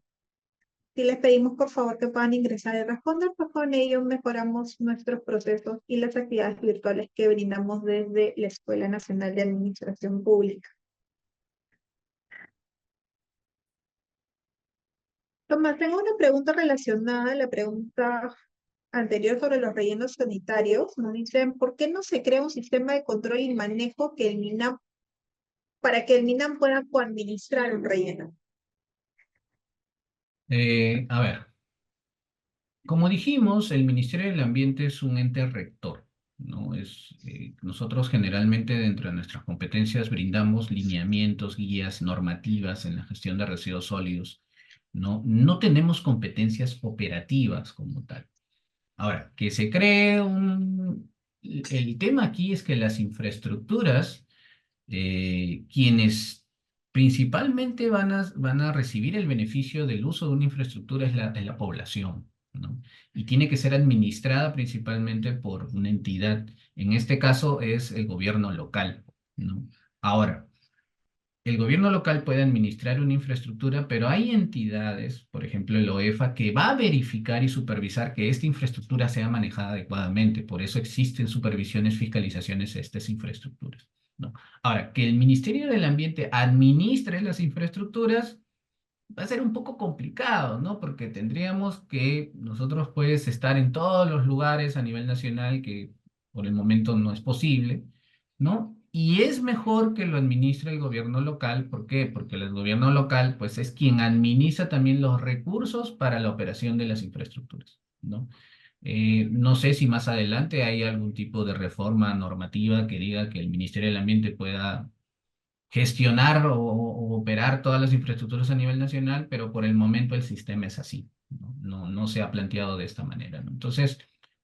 si les pedimos por favor que puedan ingresar y responder, pues con ello mejoramos nuestros procesos y las actividades virtuales que brindamos desde la Escuela Nacional de Administración Pública. Tomás, tengo una pregunta relacionada a la pregunta anterior sobre los rellenos sanitarios. Nos dicen, ¿por qué no se crea un sistema de control y manejo que el MINAM, para que el MINAM pueda coadministrar un relleno? A ver, como dijimos, el Ministerio del Ambiente es un ente rector, ¿no? Nosotros generalmente dentro de nuestras competencias brindamos lineamientos, guías, normativas en la gestión de residuos sólidos, ¿no? No tenemos competencias operativas como tal. Ahora, que se cree un... El tema aquí es que las infraestructuras, quienes principalmente van a recibir el beneficio del uso de una infraestructura es la población, ¿no? Y tiene que ser administrada principalmente por una entidad. En este caso es el gobierno local, ¿no? Ahora, el gobierno local puede administrar una infraestructura, pero hay entidades, por ejemplo el OEFA, que va a verificar y supervisar que esta infraestructura sea manejada adecuadamente. Por eso existen supervisiones, fiscalizaciones a estas infraestructuras, ¿no? Ahora, que el Ministerio del Ambiente administre las infraestructuras va a ser un poco complicado, ¿no? Porque tendríamos que nosotros pues estar en todos los lugares a nivel nacional, que por el momento no es posible, ¿no? Y es mejor que lo administre el gobierno local. ¿Por qué? Porque el gobierno local pues es quien administra también los recursos para la operación de las infraestructuras, ¿no? No sé si más adelante hay algún tipo de reforma normativa que diga que el Ministerio del Ambiente pueda gestionar o operar todas las infraestructuras a nivel nacional, pero por el momento el sistema es así, ¿no? No se ha planteado de esta manera, ¿no? Entonces,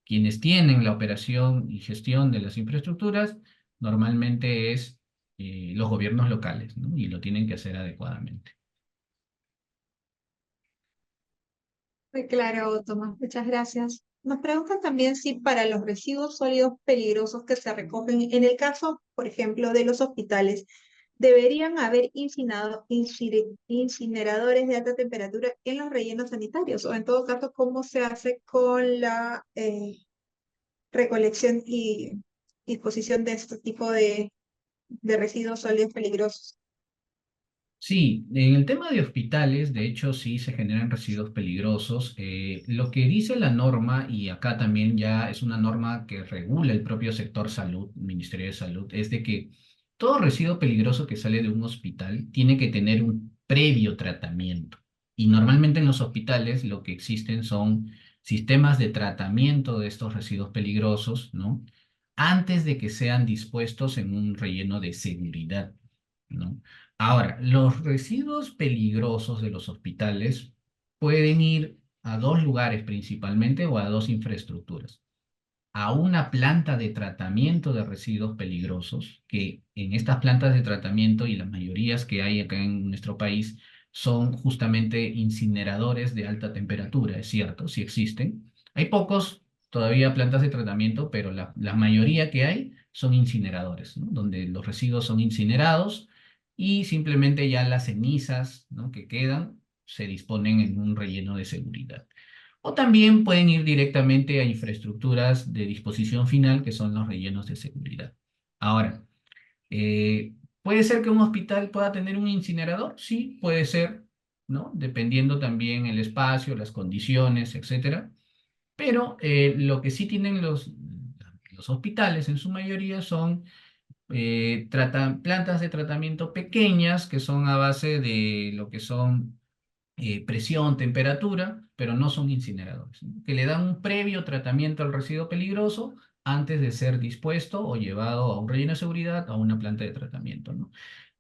quienes tienen la operación y gestión de las infraestructuras normalmente es los gobiernos locales, ¿no? Y lo tienen que hacer adecuadamente. Muy claro, Tomás, muchas gracias. Nos preguntan también si para los residuos sólidos peligrosos que se recogen, en el caso, por ejemplo, de los hospitales, deberían haber incineradores de alta temperatura en los rellenos sanitarios, o en todo caso, ¿cómo se hace con la recolección y disposición de este tipo de residuos sólidos peligrosos? Sí, en el tema de hospitales, de hecho, sí se generan residuos peligrosos. Lo que dice la norma, y acá también ya es una norma que regula el propio sector salud, Ministerio de Salud, es de que todo residuo peligroso que sale de un hospital tiene que tener un previo tratamiento. Y normalmente en los hospitales lo que existen son sistemas de tratamiento de estos residuos peligrosos, ¿no? Antes de que sean dispuestos en un relleno de seguridad, ¿no? Ahora, los residuos peligrosos de los hospitales pueden ir a dos lugares principalmente o a dos infraestructuras. A una planta de tratamiento de residuos peligrosos, que en estas plantas de tratamiento y las mayorías que hay acá en nuestro país son justamente incineradores de alta temperatura, es cierto, sí existen. Hay pocos todavía plantas de tratamiento, pero la mayoría que hay son incineradores, ¿no? Donde los residuos son incinerados y simplemente ya las cenizas, ¿no?, que quedan se disponen en un relleno de seguridad. O también pueden ir directamente a infraestructuras de disposición final, que son los rellenos de seguridad. Ahora, ¿puede ser que un hospital pueda tener un incinerador? Sí, puede ser, ¿no? Dependiendo también el espacio, las condiciones, etcétera. Pero lo que sí tienen los hospitales en su mayoría son plantas de tratamiento pequeñas que son a base de lo que son presión, temperatura, pero no son incineradores, ¿no? Que le dan un previo tratamiento al residuo peligroso antes de ser dispuesto o llevado a un relleno de seguridad o a una planta de tratamiento, ¿no?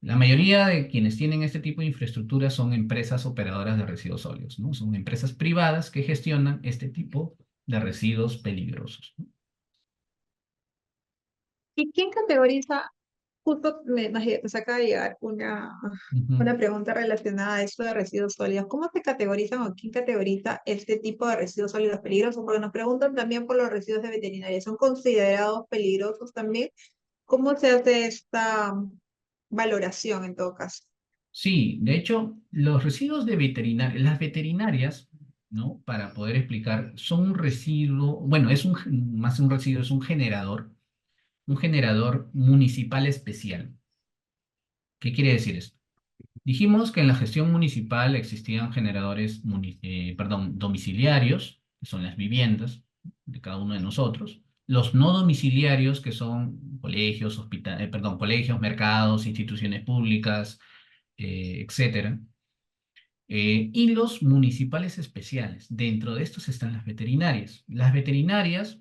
La mayoría de quienes tienen este tipo de infraestructura son empresas operadoras de residuos sólidos, ¿no? Son empresas privadas que gestionan este tipo de residuos peligrosos, ¿no? ¿Y quién categoriza? Justo nos acaba de llegar Ujú. una pregunta relacionada a esto de residuos sólidos. ¿Cómo se categorizan o quién categoriza este tipo de residuos sólidos peligrosos? Porque nos preguntan también por los residuos de veterinaria. ¿Son considerados peligrosos también? ¿Cómo se hace esta valoración en todo caso? Sí, de hecho, los residuos de veterinaria, las veterinarias, ¿no? Para poder explicar, son un residuo, bueno, más un residuo, es un generador municipal especial. ¿Qué quiere decir esto? Dijimos que en la gestión municipal existían generadores, domiciliarios, que son las viviendas de cada uno de nosotros, los no domiciliarios, que son colegios, colegios, mercados, instituciones públicas, etcétera, y los municipales especiales. Dentro de estos están las veterinarias. Las veterinarias,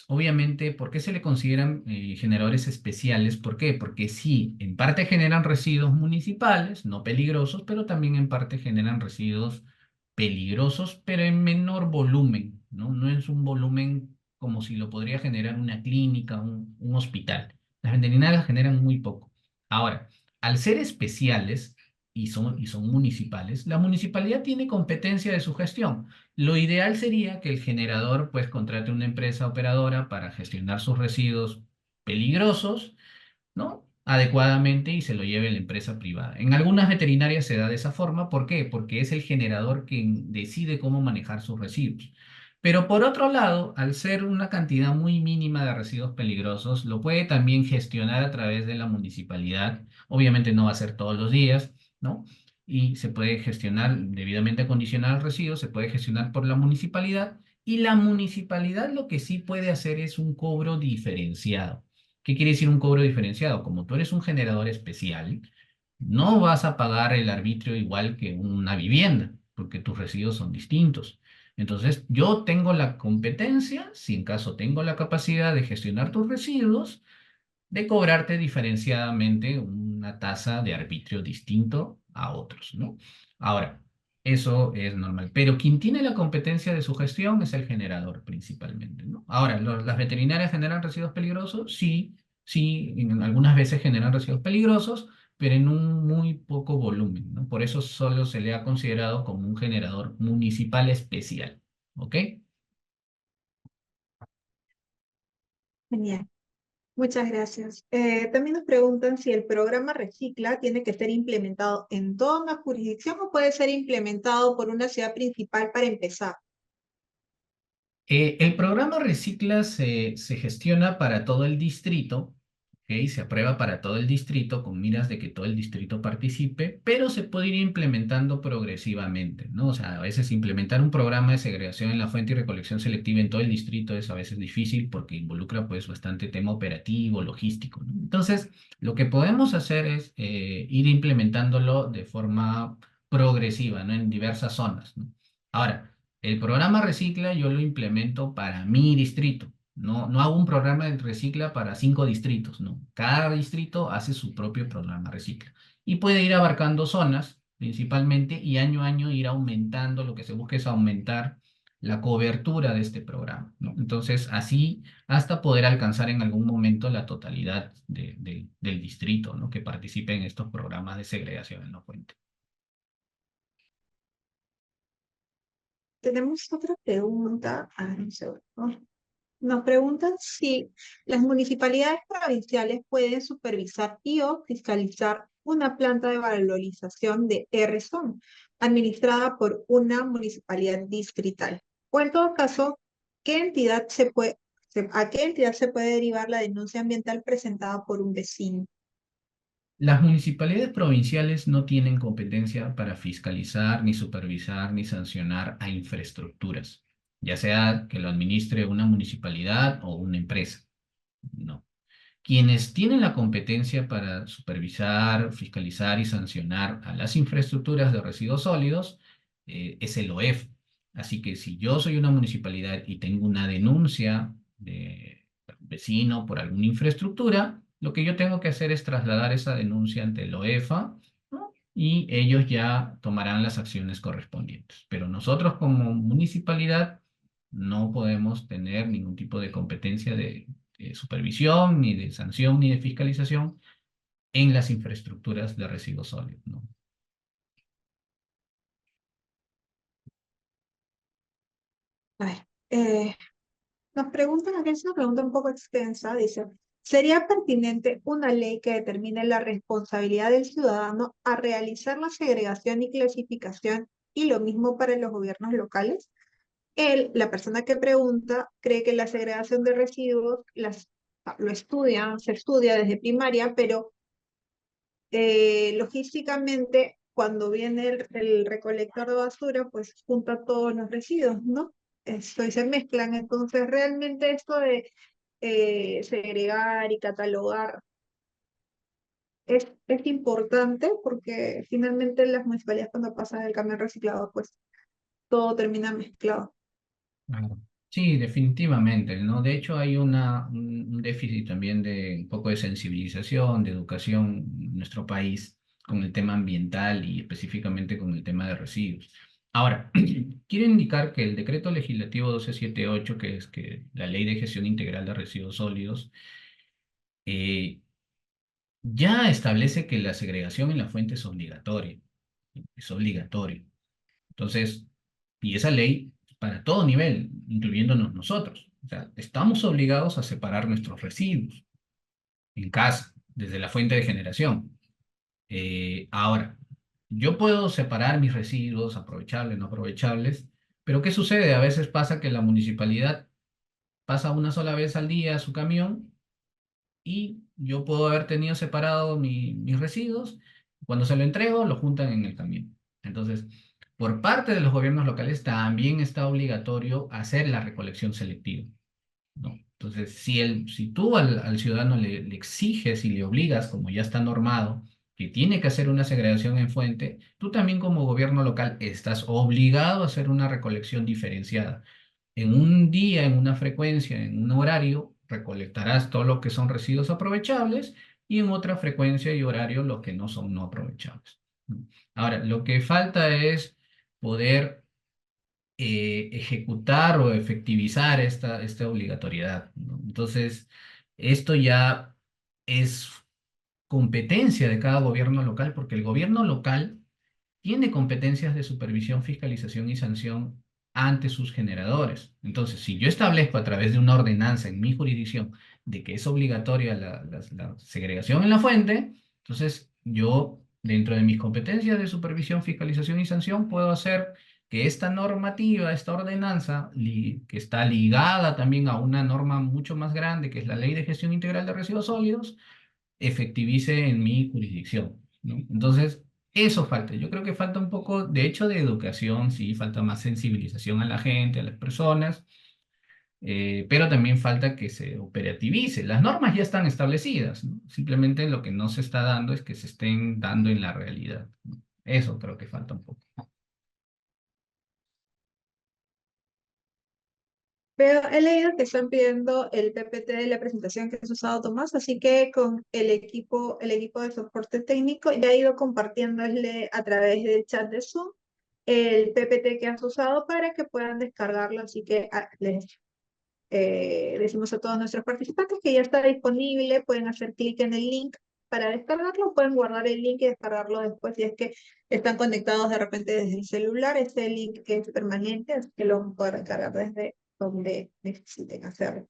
obviamente, ¿por qué se le consideran generadores especiales? ¿Por qué? Porque sí, en parte generan residuos municipales, no peligrosos, pero también en parte generan residuos peligrosos, pero en menor volumen, ¿no? No es un volumen como si lo podría generar una clínica, un hospital. Las veterinarias generan muy poco. Ahora, al ser especiales y son municipales, la municipalidad tiene competencia de su gestión. Lo ideal sería que el generador pues contrate una empresa operadora para gestionar sus residuos peligrosos, ¿no? Adecuadamente y se lo lleve la empresa privada. En algunas veterinarias se da de esa forma. ¿Por qué? Porque es el generador quien decide cómo manejar sus residuos. Pero por otro lado, al ser una cantidad muy mínima de residuos peligrosos, lo puede también gestionar a través de la municipalidad. Obviamente no va a ser todos los días, ¿no? Y se puede gestionar debidamente acondicionado el residuo, se puede gestionar por la municipalidad y la municipalidad lo que sí puede hacer es un cobro diferenciado. ¿Qué quiere decir un cobro diferenciado? Como tú eres un generador especial, no vas a pagar el arbitrio igual que una vivienda, porque tus residuos son distintos. Entonces, yo tengo la competencia, si en caso tengo la capacidad de gestionar tus residuos, de cobrarte diferenciadamente una tasa de arbitrio distinto a otros, ¿no? Ahora, eso es normal, pero quien tiene la competencia de su gestión es el generador principalmente, ¿no? Ahora, ¿las veterinarias generan residuos peligrosos? Sí, sí, algunas veces generan residuos peligrosos, pero en un muy poco volumen, ¿no? Por eso solo se le ha considerado como un generador municipal especial, ¿ok? Genial. Muchas gracias. También nos preguntan si el programa Recicla tiene que ser implementado en toda una jurisdicción o puede ser implementado por una ciudad principal para empezar. El programa Recicla se gestiona para todo el distrito, ¿ok? Se aprueba para todo el distrito con miras de que todo el distrito participe, pero se puede ir implementando progresivamente, ¿no? O sea, a veces implementar un programa de segregación en la fuente y recolección selectiva en todo el distrito es a veces difícil porque involucra pues bastante tema operativo, logístico, ¿no? Entonces, lo que podemos hacer es ir implementándolo de forma progresiva, ¿no? En diversas zonas, ¿no? Ahora, el programa Recicla yo lo implemento para mi distrito. No, no hago un programa de Recicla para 5 distritos, no. Cada distrito hace su propio programa Recicla. Y puede ir abarcando zonas principalmente y año a año ir aumentando. Lo que se busca es aumentar la cobertura de este programa, ¿no? Entonces, así hasta poder alcanzar en algún momento la totalidad del distrito, ¿no? Que participe en estos programas de segregación en la fuente. Tenemos otra pregunta. Un segundo. Nos preguntan si las municipalidades provinciales pueden supervisar y o fiscalizar una planta de valorización de R-Zone administrada por una municipalidad distrital. O en todo caso, ¿a qué entidad se puede derivar la denuncia ambiental presentada por un vecino? Las municipalidades provinciales no tienen competencia para fiscalizar, ni supervisar, ni sancionar a infraestructuras, ya sea que lo administre una municipalidad o una empresa. No. Quienes tienen la competencia para supervisar, fiscalizar y sancionar a las infraestructuras de residuos sólidos es el OEF. Así que si yo soy una municipalidad y tengo una denuncia de un vecino por alguna infraestructura, lo que yo tengo que hacer es trasladar esa denuncia ante el OEFA, ¿no? Y ellos ya tomarán las acciones correspondientes. Pero nosotros como municipalidad no podemos tener ningún tipo de competencia de supervisión, ni de sanción, ni de fiscalización en las infraestructuras de residuos sólidos, ¿no? A ver, nos preguntan, aquí es una pregunta un poco extensa, dice, ¿sería pertinente una ley que determine la responsabilidad del ciudadano a realizar la segregación y clasificación y lo mismo para los gobiernos locales? La persona que pregunta, cree que la segregación de residuos se estudia desde primaria, pero logísticamente, cuando viene el recolector de basura, pues junta todos los residuos, ¿no? Esto y se mezclan. Entonces, realmente esto de segregar y catalogar es importante porque finalmente las municipalidades cuando pasan el camión reciclado, pues todo termina mezclado. Claro. Sí, definitivamente, ¿no? De hecho, hay un déficit también de un poco de sensibilización, de educación en nuestro país con el tema ambiental y específicamente con el tema de residuos. Ahora, quiero indicar que el decreto legislativo 1278, que es que la Ley de Gestión Integral de Residuos Sólidos, eh, ya establece que la segregación en la fuente es obligatoria. Es obligatorio. Entonces, y esa ley para todo nivel, incluyéndonos nosotros. O sea, estamos obligados a separar nuestros residuos en casa, desde la fuente de generación. Ahora, yo puedo separar mis residuos, aprovechables, no aprovechables, pero ¿qué sucede? A veces pasa que la municipalidad pasa una sola vez al día su camión y yo puedo haber tenido separado mis residuos. Cuando se lo entrego, lo juntan en el camión. Entonces, por parte de los gobiernos locales también está obligatorio hacer la recolección selectiva, ¿no? Entonces, si tú al ciudadano le exiges y le obligas, como ya está normado, que tiene que hacer una segregación en fuente, tú también como gobierno local estás obligado a hacer una recolección diferenciada. En un día, en una frecuencia, en un horario, recolectarás todo lo que son residuos aprovechables y en otra frecuencia y horario los que no son no aprovechables, ¿no? Ahora, lo que falta es poder ejecutar o efectivizar esta obligatoriedad, ¿no? Entonces, esto ya es competencia de cada gobierno local, porque el gobierno local tiene competencias de supervisión, fiscalización y sanción ante sus generadores. Entonces, si yo establezco a través de una ordenanza en mi jurisdicción de que es obligatoria la segregación en la fuente, entonces yo, dentro de mis competencias de supervisión, fiscalización y sanción, puedo hacer que esta normativa, esta ordenanza, que está ligada también a una norma mucho más grande, que es la Ley de Gestión Integral de Residuos Sólidos, efectivice en mi jurisdicción, ¿no? Entonces, eso falta. Yo creo que falta un poco, de hecho, de educación, sí, falta más sensibilización a la gente, a las personas, pero también falta que se operativice. Las normas ya están establecidas, ¿no? Simplemente lo que no se está dando es que se estén dando en la realidad, ¿no? Eso creo que falta un poco. Pero he leído que están pidiendo el PPT de la presentación que has usado, Tomás, así que con el equipo de soporte técnico ya he ido compartiéndole a través del chat de Zoom el PPT que has usado para que puedan descargarlo. Así que les decimos a todos nuestros participantes que ya está disponible, pueden hacer clic en el link para descargarlo, pueden guardar el link y descargarlo después si es que están conectados de repente desde el celular. Este link es permanente, así que lo van a poder descargar desde donde necesiten hacerlo.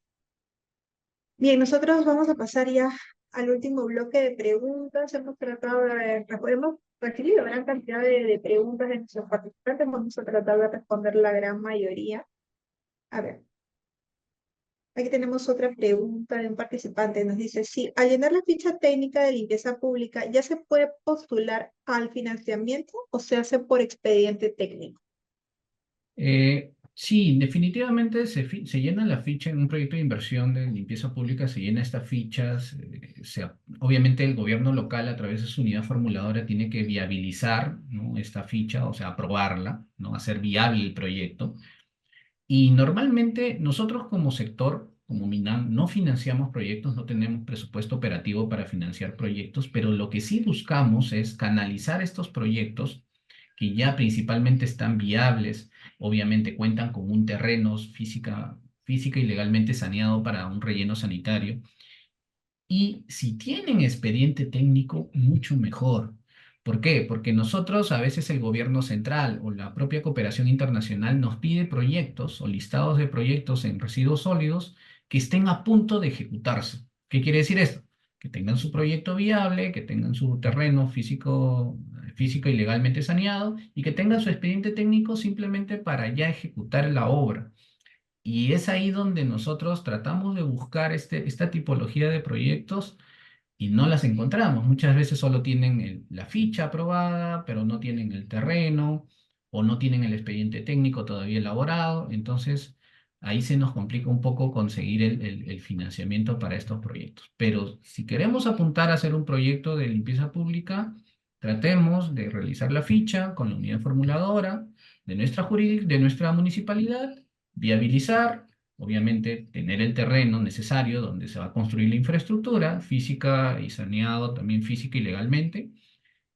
Bien, nosotros vamos a pasar ya al último bloque de preguntas. Hemos tratado de, hemos recibido gran cantidad de preguntas de nuestros participantes, vamos a tratar de responder la gran mayoría. A ver. Aquí tenemos otra pregunta de un participante. Nos dice, si al llenar la ficha técnica de limpieza pública ya se puede postular al financiamiento o se hace por expediente técnico. Sí, definitivamente se llena la ficha en un proyecto de inversión de limpieza pública, se llena estas fichas. Obviamente el gobierno local a través de su unidad formuladora tiene que viabilizar, ¿no?, esta ficha, o sea, aprobarla, ¿no?, hacer viable el proyecto. Y normalmente nosotros como sector, como MINAM, no financiamos proyectos, no tenemos presupuesto operativo para financiar proyectos, pero lo que sí buscamos es canalizar estos proyectos que ya principalmente están viables, obviamente cuentan con un terreno física y legalmente saneado para un relleno sanitario. Y si tienen expediente técnico, mucho mejor. ¿Por qué? Porque nosotros, a veces el gobierno central o la propia cooperación internacional nos pide proyectos o listados de proyectos en residuos sólidos que estén a punto de ejecutarse. ¿Qué quiere decir esto? Que tengan su proyecto viable, que tengan su terreno físico y legalmente saneado y que tengan su expediente técnico simplemente para ya ejecutar la obra. Y es ahí donde nosotros tratamos de buscar esta tipología de proyectos y no las encontramos. Muchas veces solo tienen la ficha aprobada, pero no tienen el terreno o no tienen el expediente técnico todavía elaborado. Entonces, ahí se nos complica un poco conseguir el financiamiento para estos proyectos. Pero si queremos apuntar a hacer un proyecto de limpieza pública, tratemos de realizar la ficha con la unidad formuladora de nuestra municipalidad, viabilizar, obviamente tener el terreno necesario donde se va a construir la infraestructura física y saneado también física y legalmente.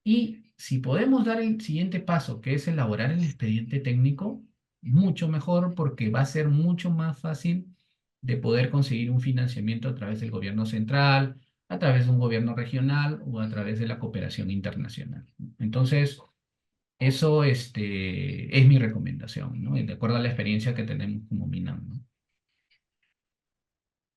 Y si podemos dar el siguiente paso, que es elaborar el expediente técnico, mucho mejor porque va a ser mucho más fácil de poder conseguir un financiamiento a través del gobierno central a través de un gobierno regional o a través de la cooperación internacional. Entonces, eso es mi recomendación, ¿no? Y de acuerdo a la experiencia que tenemos como MINAM, ¿no?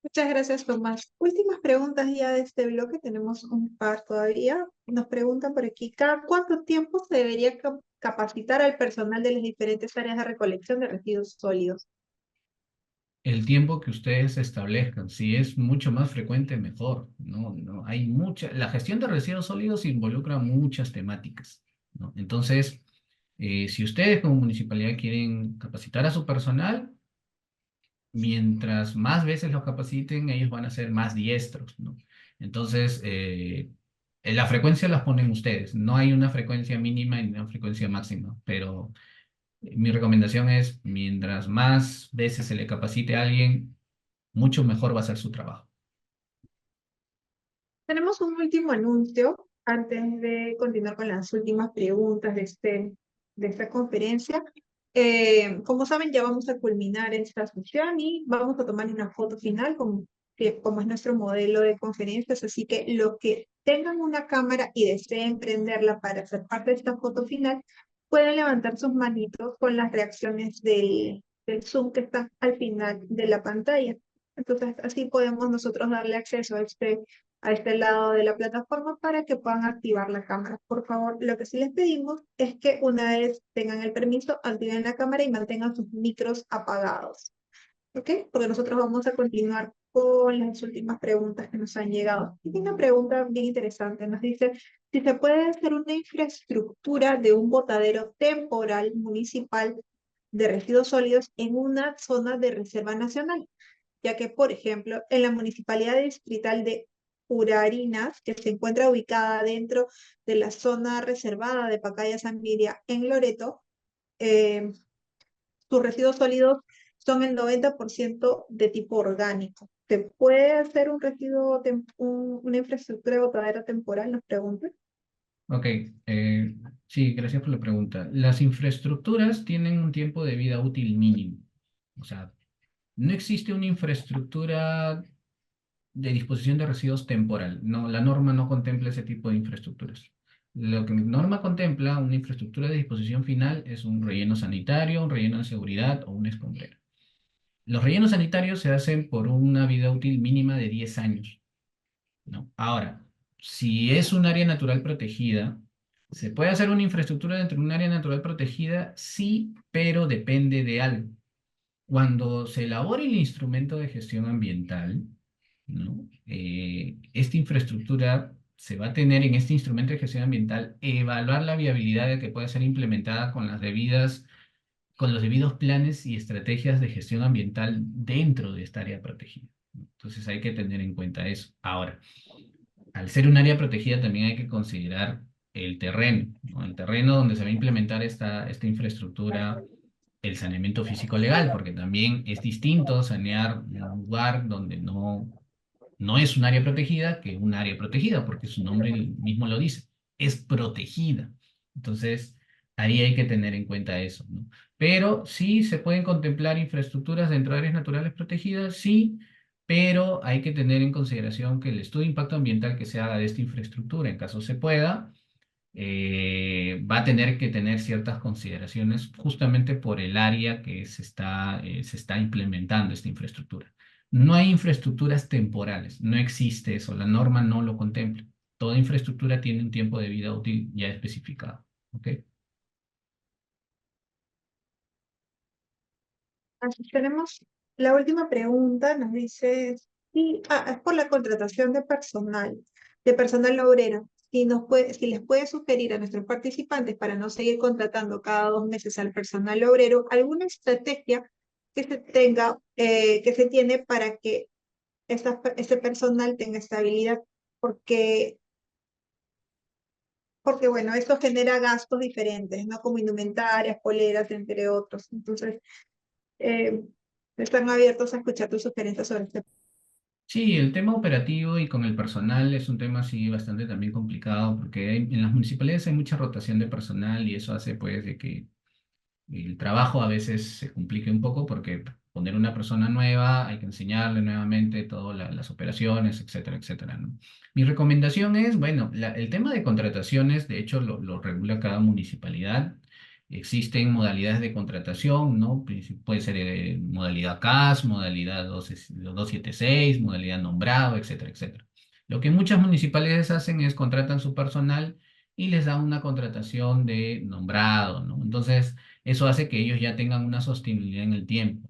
Muchas gracias, Tomás. Últimas preguntas ya de este bloque, tenemos un par todavía. Nos preguntan por aquí, ¿cada cuánto tiempo se debería capacitar al personal de las diferentes áreas de recolección de residuos sólidos? El tiempo que ustedes establezcan, si es mucho más frecuente, mejor, ¿no? No, hay la gestión de residuos sólidos involucra muchas temáticas, ¿no? Entonces, si ustedes como municipalidad quieren capacitar a su personal, mientras más veces los capaciten, ellos van a ser más diestros, ¿no? Entonces, la frecuencia las ponen ustedes. No hay una frecuencia mínima y una frecuencia máxima, pero mi recomendación es, mientras más veces se le capacite a alguien, mucho mejor va a ser su trabajo. Tenemos un último anuncio antes de continuar con las últimas preguntas de esta conferencia. Como saben, ya vamos a culminar esta sesión y vamos a tomar una foto final como es nuestro modelo de conferencias. Así que los que tengan una cámara y deseen prenderla para ser parte de esta foto final, pueden levantar sus manitos con las reacciones del Zoom que está al final de la pantalla. Entonces, así podemos nosotros darle acceso a este lado de la plataforma para que puedan activar la cámara. Por favor, lo que sí les pedimos es que una vez tengan el permiso, activen la cámara y mantengan sus micros apagados. ¿Ok? Porque nosotros vamos a continuar con las últimas preguntas que nos han llegado. Y una pregunta bien interesante. Nos dice si se puede hacer una infraestructura de un botadero temporal municipal de residuos sólidos en una zona de reserva nacional, ya que, por ejemplo, en la Municipalidad Distrital de Urarinas, que se encuentra ubicada dentro de la zona reservada de Pacaya-San Miria en Loreto, eh, sus residuos sólidos son el 90% de tipo orgánico. ¿Se puede hacer un una infraestructura de botadera temporal? Nos preguntan. Ok, sí, gracias por la pregunta. Las infraestructuras tienen un tiempo de vida útil mínimo. O sea, no existe una infraestructura de disposición de residuos temporal. No, la norma no contempla ese tipo de infraestructuras. Lo que la norma contempla, una infraestructura de disposición final, es un relleno sanitario, un relleno de seguridad o una escombrera. Los rellenos sanitarios se hacen por una vida útil mínima de 10 años, ¿no? Ahora, si es un área natural protegida, ¿se puede hacer una infraestructura dentro de un área natural protegida? Sí, pero depende de algo. Cuando se elabore el instrumento de gestión ambiental, ¿no? Esta infraestructura se va a tener en este instrumento de gestión ambiental, evaluar la viabilidad de que pueda ser implementada con los debidos planes y estrategias de gestión ambiental dentro de esta área protegida. Entonces hay que tener en cuenta eso. Ahora, al ser un área protegida también hay que considerar el terreno, ¿no? El terreno donde se va a implementar esta infraestructura, el saneamiento físico legal, porque también es distinto sanear un lugar donde no es un área protegida que un área protegida, porque su nombre mismo lo dice, es protegida. Entonces, ahí hay que tener en cuenta eso, ¿no? Pero sí se pueden contemplar infraestructuras dentro de áreas naturales protegidas, sí, pero hay que tener en consideración que el estudio de impacto ambiental que se haga de esta infraestructura, en caso se pueda, va a tener que tener ciertas consideraciones justamente por el área que se está implementando esta infraestructura. No hay infraestructuras temporales, no existe eso, la norma no lo contempla. Toda infraestructura tiene un tiempo de vida útil ya especificado. ¿Ok? Así tenemos la última pregunta, nos dice, sí, es por la contratación de personal obrero. Si les puede sugerir a nuestros participantes para no seguir contratando cada 2 meses al personal obrero, alguna estrategia que se tiene para que ese personal tenga estabilidad, porque, porque bueno, esto genera gastos diferentes, ¿no? Como indumentarias, poleras, entre otros. Entonces, eh, están abiertos a escuchar tus sugerencias sobre este. Sí, el tema operativo y con el personal es un tema así bastante también complicado porque en las municipalidades hay mucha rotación de personal y eso hace pues de que el trabajo a veces se complique un poco porque poner una persona nueva, hay que enseñarle nuevamente todas las operaciones, etcétera, etcétera, ¿no? Mi recomendación es, bueno, el tema de contrataciones, de hecho, lo regula cada municipalidad. Existen modalidades de contratación, ¿no? Puede ser modalidad CAS, modalidad 276, modalidad nombrado, etcétera, etcétera. Lo que muchas municipalidades hacen es contratan su personal y les dan una contratación de nombrado, ¿no? Entonces, eso hace que ellos ya tengan una sostenibilidad en el tiempo.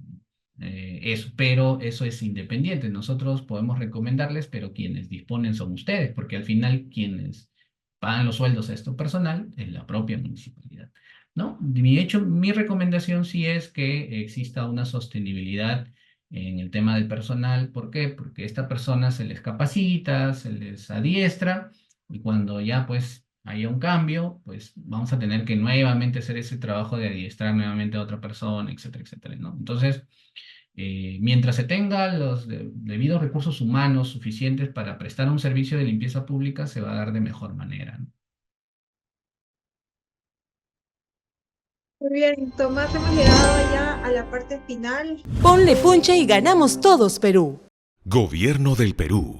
Pero eso es independiente. Nosotros podemos recomendarles, pero quienes disponen son ustedes, porque al final quienes pagan los sueldos a este personal es la propia municipalidad, ¿no? Mi recomendación sí es que exista una sostenibilidad en el tema del personal. ¿Por qué? Porque esta persona se les capacita, se les adiestra y cuando ya pues haya un cambio, pues vamos a tener que nuevamente hacer ese trabajo de adiestrar nuevamente a otra persona, etcétera, etcétera, ¿no? Entonces, mientras se tengan los debidos recursos humanos suficientes para prestar un servicio de limpieza pública, se va a dar de mejor manera, ¿no? Muy bien, Tomás, hemos llegado ya a la parte final. Ponle punche y ganamos todos, Perú. Gobierno del Perú.